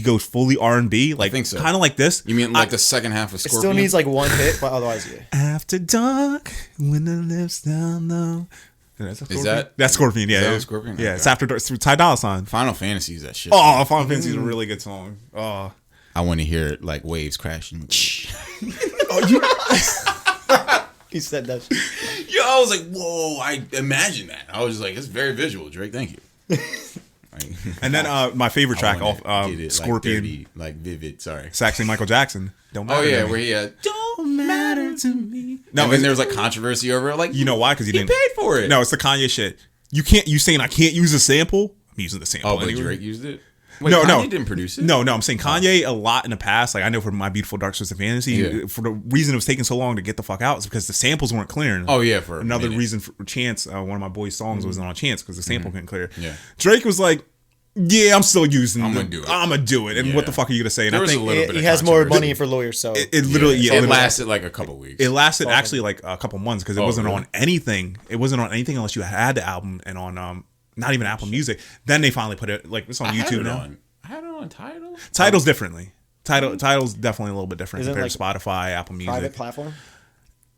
S2: goes fully R&B, like kind of like this.
S1: You mean like the second half of Scorpion?
S3: It still needs like one hit, but otherwise, yeah.
S2: After dark, when the lips down low.
S1: Is that
S2: that's Scorpion? Yeah,
S1: is that Scorpion.
S2: Yeah, it's After Dark. Ty Dolla $ign.
S1: Final Fantasy is that shit.
S2: Oh, Final Fantasy is a really good song. Oh,
S1: I want to hear it like waves crashing.
S3: He said that.
S1: Yo, I was like, whoa! I imagine that. I was just like, it's very visual, Drake. Thank you.
S2: And then my favorite track off Scorpion,
S1: like, dirty, like vivid. Sorry,
S2: Saxon Michael Jackson. Don't matter.
S1: Oh yeah,
S2: to me.
S1: where he had
S2: Don't matter to me.
S1: No, and then there was like controversy over it. Like,
S2: you know why? Because he didn't
S1: paid for it.
S2: No, it's the Kanye shit. You saying I can't use a sample? I'm using the sample.
S1: Oh, but
S2: anyway.
S1: Drake used it. Wait,
S2: no,
S1: Kanye didn't produce it.
S2: No, I'm saying Kanye a lot in the past. Like I know for My Beautiful Dark Twisted Fantasy, for the reason it was taking so long to get the fuck out is because the samples weren't clearing.
S1: Oh yeah, for
S2: another reason for Chance. One of my boys' songs wasn't on Chance because the sample couldn't clear.
S1: Yeah,
S2: Drake was like, "Yeah, I'm still using.
S1: I'm gonna do it.
S2: I'm gonna do it." And what the fuck are you gonna say? And
S1: there
S2: I
S1: was
S2: think
S1: a little bit.
S3: He has more money for lawyers, so
S2: it literally
S1: it lasted like a couple weeks.
S2: It lasted actually like a couple months because it wasn't on anything. It wasn't on anything unless you had the album and on not even Apple Music. Then they finally put it like it's on YouTube now.
S1: I had it on Tidal.
S2: Tidal's differently. Tidal's definitely a little bit different compared to Spotify, Apple Music.
S3: Private platform.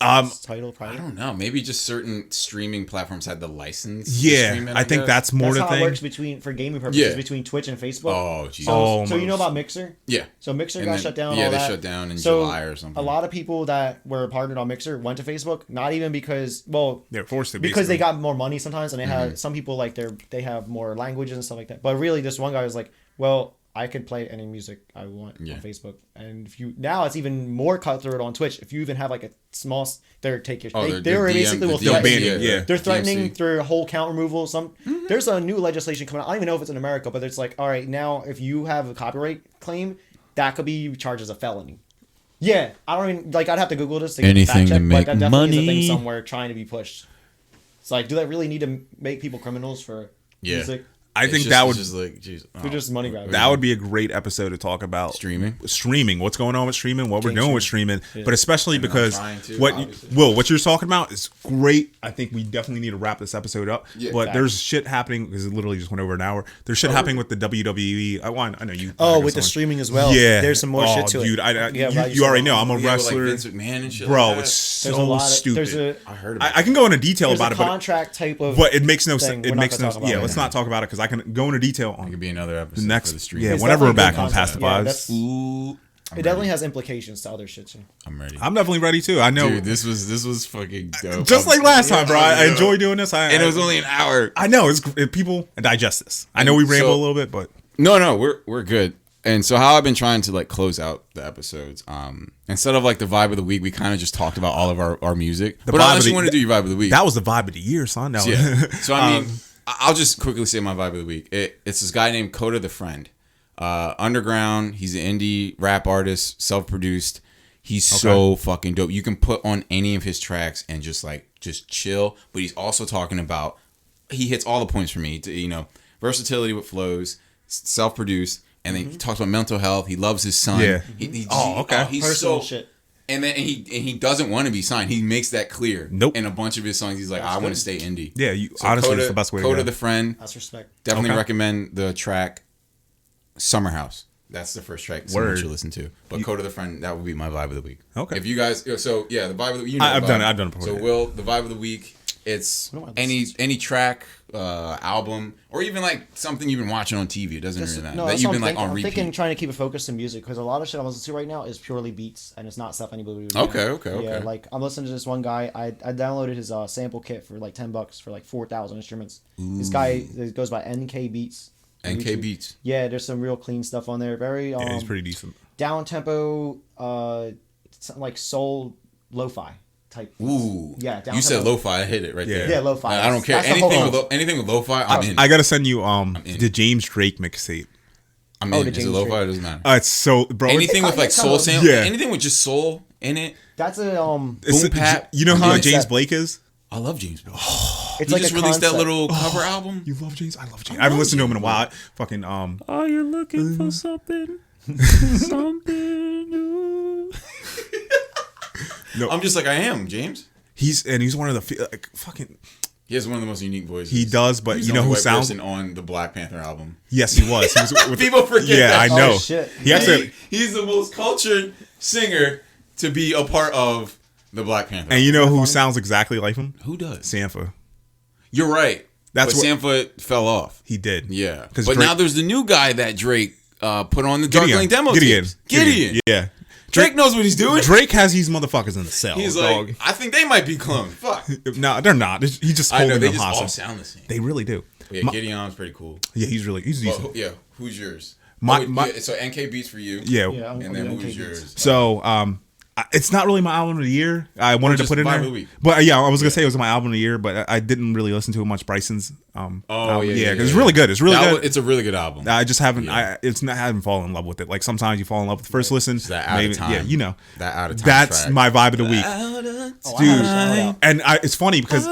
S1: Tidal private. I don't know. Maybe just certain streaming platforms had the license.
S2: Yeah,
S1: to stream it,
S2: I think that's more the
S3: how
S2: thing.
S3: It works for gaming purposes between Twitch and Facebook.
S1: Oh, geez.
S3: So you know about Mixer?
S1: Yeah.
S3: So Mixer got shut down.
S1: Yeah,
S3: all
S1: they
S3: that.
S1: shut down in July or something.
S3: A lot of people that were partnered on Mixer went to Facebook, not even because they're
S2: forced to
S3: because they got more money sometimes, and they had some people like they have more languages and stuff like that. But really, this one guy was like, well, I could play any music I want on Facebook, and if you now it's even more cutthroat on Twitch. If you even have like a small, they're basically will threaten you.
S2: Yeah,
S3: they're threatening through whole account removal. There's a new legislation coming out. I don't even know if it's in America, but it's like, all right, now if you have a copyright claim, that could be charged as a felony. Yeah, I don't even like. I'd have to Google this to get
S1: anything
S3: fact check,
S1: to make
S3: but that definitely
S1: money.
S3: is a thing somewhere trying to be pushed. It's like, do they really need to make people criminals for music?
S2: I think that would
S1: just like, geez,
S3: They're just money grabbers.
S2: that would be a great episode to talk about streaming. What's going on with streaming? What we're doing with streaming, but especially because what you're talking about is great. I think we definitely need to wrap this episode up. Yeah, but there's shit happening because it literally just went over an hour. There's shit happening with the WWE. I know you.
S3: With the streaming as well. Yeah, there's some more shit to
S2: dude,
S3: it.
S2: You already know I'm a wrestler.
S1: Like Vince McMahon and shit.
S2: Bro,
S1: like
S2: it's so stupid.
S1: I heard about
S2: I can go into detail about it,
S3: but contract type of.
S2: But it makes no sense. It makes no. Yeah, let's not talk about it because I can go into detail on.
S1: It could be another episode.
S2: The next,
S1: for the stream.
S2: Yeah, whenever we're back on Past the Vibes.
S3: It definitely has implications to other shit too.
S1: I'm ready.
S2: I'm definitely ready too. I know.
S1: Dude, this was fucking dope.
S2: Just like last time, bro. I enjoy doing this.
S1: And it was only an hour.
S2: I know. People digest this. I know we ramble a little bit, but
S1: no, we're good. And so how I've been trying to like close out the episodes, instead of like the vibe of the week, we kind of just talked about all of our music. But unless you want to do your vibe of the week,
S2: that was the vibe of the year, son. No.
S1: Yeah. So I mean, I'll just quickly say my vibe of the week. It's this guy named Coda the Friend. Underground. He's an indie rap artist, self-produced. He's so fucking dope. You can put on any of his tracks and just chill. But he's also talking about, he hits all the points for me. Versatility with flows, self-produced, and then he talks about mental health. He loves his son.
S2: Yeah.
S1: He's
S3: personal
S1: so
S3: shit.
S1: And then he doesn't want to be signed. He makes that clear.
S2: Nope.
S1: In a bunch of his songs, he's like, I want to stay indie.
S2: Yeah, honestly, it's the best way to go.
S1: Coda the Friend.
S3: That's respect.
S1: Definitely recommend the track Summer House. That's the first track someone should listen to. But Coda the Friend, that would be my vibe of the week.
S2: Okay.
S1: If you guys, the vibe of the week.
S2: I've done it before.
S1: So the vibe of the week It's any track, album, or even like something you've been watching on TV. It doesn't really matter.
S3: No,
S1: that you've been like on
S3: I'm
S1: repeat.
S3: thinking trying to keep it focused in music because a lot of shit I'm listening to right now is purely beats and it's not stuff anybody would do.
S1: Okay.
S3: Yeah, like I'm listening to this one guy. I downloaded his sample kit for like $10 for like 4,000 instruments.
S1: Ooh.
S3: This guy goes by NK Beats.
S1: NK Beats.
S3: Yeah, there's some real clean stuff on there. Very
S2: Yeah, he's pretty decent.
S3: Down tempo, like soul lo-fi type.
S1: Ooh.
S3: Yeah.
S1: You said lo-fi. I hit it right there.
S3: Yeah, lo-fi.
S1: I don't care.
S3: That's
S1: Anything with lo-fi, I'm in.
S2: I gotta send you the James Drake mixtape.
S1: I'm in. Is it lo-fi? It doesn't matter.
S2: It's so bro.
S1: Anything with like soul sample.
S2: Yeah.
S1: Anything with just soul in it.
S3: That's a
S1: Boom Pap.
S2: You know who James Blake is?
S1: I love James Blake.
S3: It's
S1: he
S3: like
S1: just
S3: a
S1: released
S3: concept.
S1: that little cover album.
S2: You love James? I love James. I haven't listened to him in a while. Fucking
S4: Are you looking for something? Something new?
S2: No.
S1: I'm just like I am, James.
S2: He's one of the like, fucking.
S1: He has one of the most unique voices.
S2: He does, but
S1: He's
S2: you
S1: the
S2: know
S1: only
S2: who
S1: white
S2: sounds
S1: person on the Black Panther album.
S2: Yes, he was. He was with
S1: People forget
S2: Yeah,
S1: that.
S2: I know.
S3: Oh, shit.
S2: He actually,
S1: He's the most cultured singer to be a part of the Black Panther.
S2: and you know who sounds exactly like him?
S1: Who does?
S2: Sampha.
S1: You're right.
S2: That's
S1: but
S2: what
S1: Sampha fell off.
S2: he did.
S1: Yeah.
S2: Because
S1: But now there's the new guy that Drake put on the Darkling demo tapes. Gideon.
S2: Yeah.
S1: Drake knows what he's doing.
S2: Drake has these motherfuckers in the cell.
S1: He's
S2: dog.
S1: like, I think they might be cloned. Fuck.
S2: No, they're not. He just
S1: I know,
S2: holding
S1: they
S2: them
S1: just all
S2: hostage.
S1: sound the same.
S2: They really do.
S1: Yeah, Gideon's pretty cool.
S2: Yeah, he's decent.
S1: Well, yeah, who's yours?
S2: My-
S1: So NK Beats for you.
S2: Yeah.
S3: Yeah,
S1: And then who's yours?
S2: So, it's not really my album of the year. I wanted to
S1: just
S2: put it in
S1: vibe
S2: there,
S1: of the week.
S2: but yeah, I was gonna say it was my album of the year, but I didn't really listen to it much. Bryson's album.
S1: yeah,
S2: because it's really good. It's really good.
S1: It's a really good album.
S2: I just haven't. I haven't fallen in love with it. Like sometimes you fall in love with the first listen.
S1: It's that out of time.
S2: Yeah, you know.
S1: That out of time
S2: That's
S1: track.
S2: my vibe of the week, dude. And it's funny because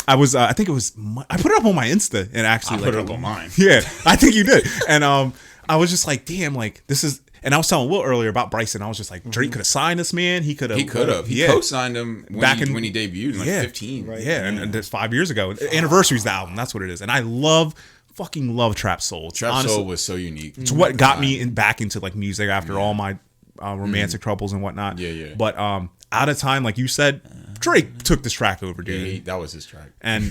S2: I was. I think it was. I put it up on my Insta and actually
S1: I put it up on mine.
S2: Yeah, I think you did. And I was just like, damn, like this is. And I was telling Will earlier about Bryson. I was just like, Drake could have signed this man. He could have.
S1: He could have. He co-signed him when he debuted in like 15.
S2: Right. Yeah, and that's 5 years ago. Anniversary's the album. That's what it is. And I fucking love Trap Soul.
S1: Trap Soul was so unique.
S2: It's what got me back into like music after all my romantic troubles and whatnot.
S1: Yeah.
S2: But out of time, like you said, Drake took this track over, dude.
S1: Yeah, that was his track.
S2: And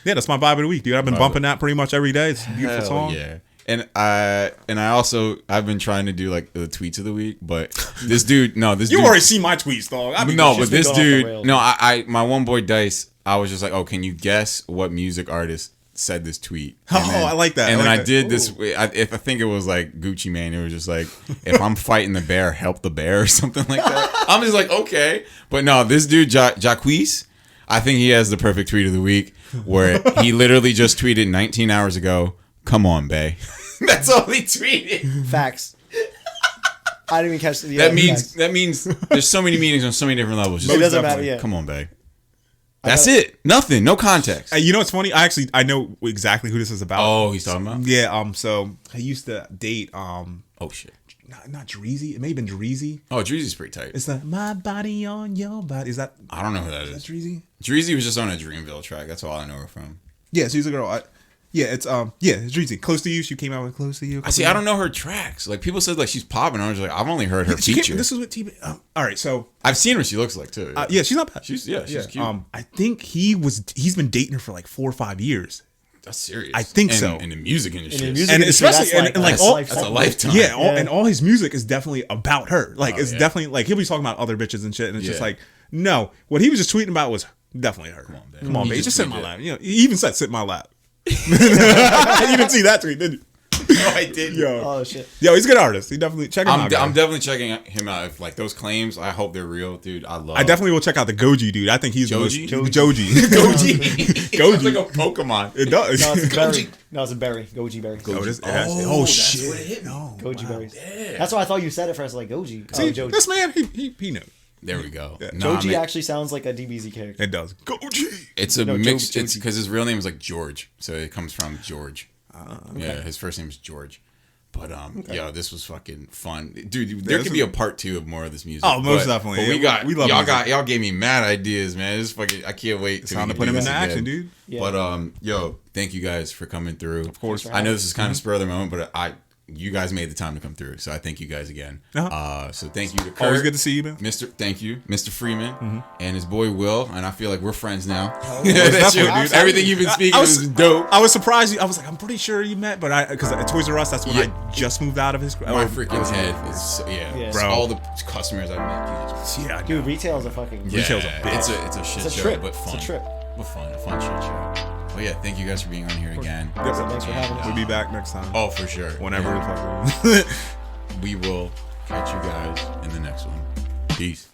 S2: that's my vibe of the week, dude. I've been bumping that pretty much every day. It's a beautiful
S1: Hell
S2: song.
S1: Yeah. And I also I've been trying to do like the tweets of the week, but this dude,
S2: You already see my tweets, dog.
S1: but this dude,
S3: rails.
S1: no, I my one boy Dice, I was just like, oh, can you guess what music artist said this tweet? And
S2: I like that.
S1: And then I
S2: that.
S1: did this. I think it was like Gucci Mane. It was just like, if I'm fighting the bear, help the bear or something like that. I'm just like, okay, but no, this dude Jacquees, I think he has the perfect tweet of the week where he literally just tweeted 19 hours ago. Come on, bae. That's all he tweeted.
S3: Facts. I didn't even catch the.
S1: That means there's so many meanings on so many different levels. Just
S3: It doesn't matter. Yeah.
S1: Come on, bae. That's it. Nothing. No context.
S2: You know what's funny? I know exactly who this is about.
S1: Oh, he's talking about?
S2: Yeah. So I used to date.
S1: Oh shit.
S2: Not Dreezy. It may have been Dreezy.
S1: Oh, Dreezy's pretty tight.
S2: It's the my body on your body. Is that?
S1: I don't know who that
S2: Is
S1: is.
S2: that Dreezy?
S1: Dreezy was just on a Dreamville track. That's all I know her from.
S2: Yeah, she's a girl. It's it's Dreezy. Close to You. She came out with Close to You.
S1: I see. I don't know her tracks. Like people said, like she's popping. I was like, I've only heard her feature.
S2: This is what T. All right, so
S1: I've seen what she looks like too.
S2: yeah, she's not bad.
S1: She's cute.
S2: I think he's been dating her for like 4 or 5 years.
S1: That's serious.
S2: I think
S1: And
S2: so.
S1: In the music industry,
S2: And especially
S1: that's a lifetime.
S2: Yeah, and all his music is definitely about her. Like it's definitely like he'll be talking about other bitches and shit, and it's just like no. What he was just tweeting about was definitely her. Come on, babe. Just sit in my lap. You know, he even said sit in my lap. You didn't see that tweet, did you?
S1: No, I didn't.
S3: Oh shit.
S2: Yo, he's a good artist. He definitely check him out.
S1: I'm definitely checking him out. If like those claims, I hope they're real, dude.
S2: I definitely will check out the Goji dude. I think he's
S1: Joji?
S2: Joji.
S1: Goji.
S2: Goji.
S1: like a Pokemon.
S2: It does.
S3: No, it's a berry. No, it's a berry. Goji berry.
S2: Oh shit.
S1: That's what it hit me.
S2: No.
S3: Goji berries.
S1: Yeah.
S3: That's why I thought you said it first, like Goji.
S2: See,
S3: Joji.
S2: this man, he knew.
S1: There we go.
S2: Yeah.
S1: Nah,
S3: Joji
S1: man,
S3: actually sounds like a DBZ character.
S2: It does. Goji.
S1: it's a
S3: No,
S1: mix.
S3: Joji.
S1: It's because his real name is like George, so it comes from George. Yeah, his first name is George. But yo, this was fucking fun, dude. There could be a part 2 of more of this music.
S2: Oh, most definitely.
S1: But
S2: We love
S1: y'all gave me mad ideas, man. This fucking I can't wait
S2: It's time to put him into action, dude.
S3: Yeah.
S1: But yo, thank you guys for coming through. Of
S2: course.
S1: I know this is kind of spur of the moment, but you guys made the time to come through. So I thank you guys again. So thank you to Kurt.
S2: Always good to see you, man.
S1: Thank you, Mr. Freeman, and his boy Will, and I feel like we're friends now.
S2: Definitely, dude.
S1: Everything you've been speaking was dope.
S2: I was surprised. I was like, I'm pretty sure you met, but because at Toys R Us, that's when I just moved out of his.
S1: My freaking head is so,
S2: bro.
S1: All the customers I've met.
S2: Yeah,
S3: Dude, retail's a fucking.
S2: Retail's a bitch.
S1: It's a shit
S3: It's a
S1: show,
S3: trip.
S1: but fun.
S3: It's a trip.
S1: But fun, a fun shit show. Well, yeah, thank you guys for being on here again.
S3: Thanks for having us.
S2: We'll be back next time.
S1: Oh, for sure.
S2: Whenever.
S1: We will catch you guys in the next one. Peace.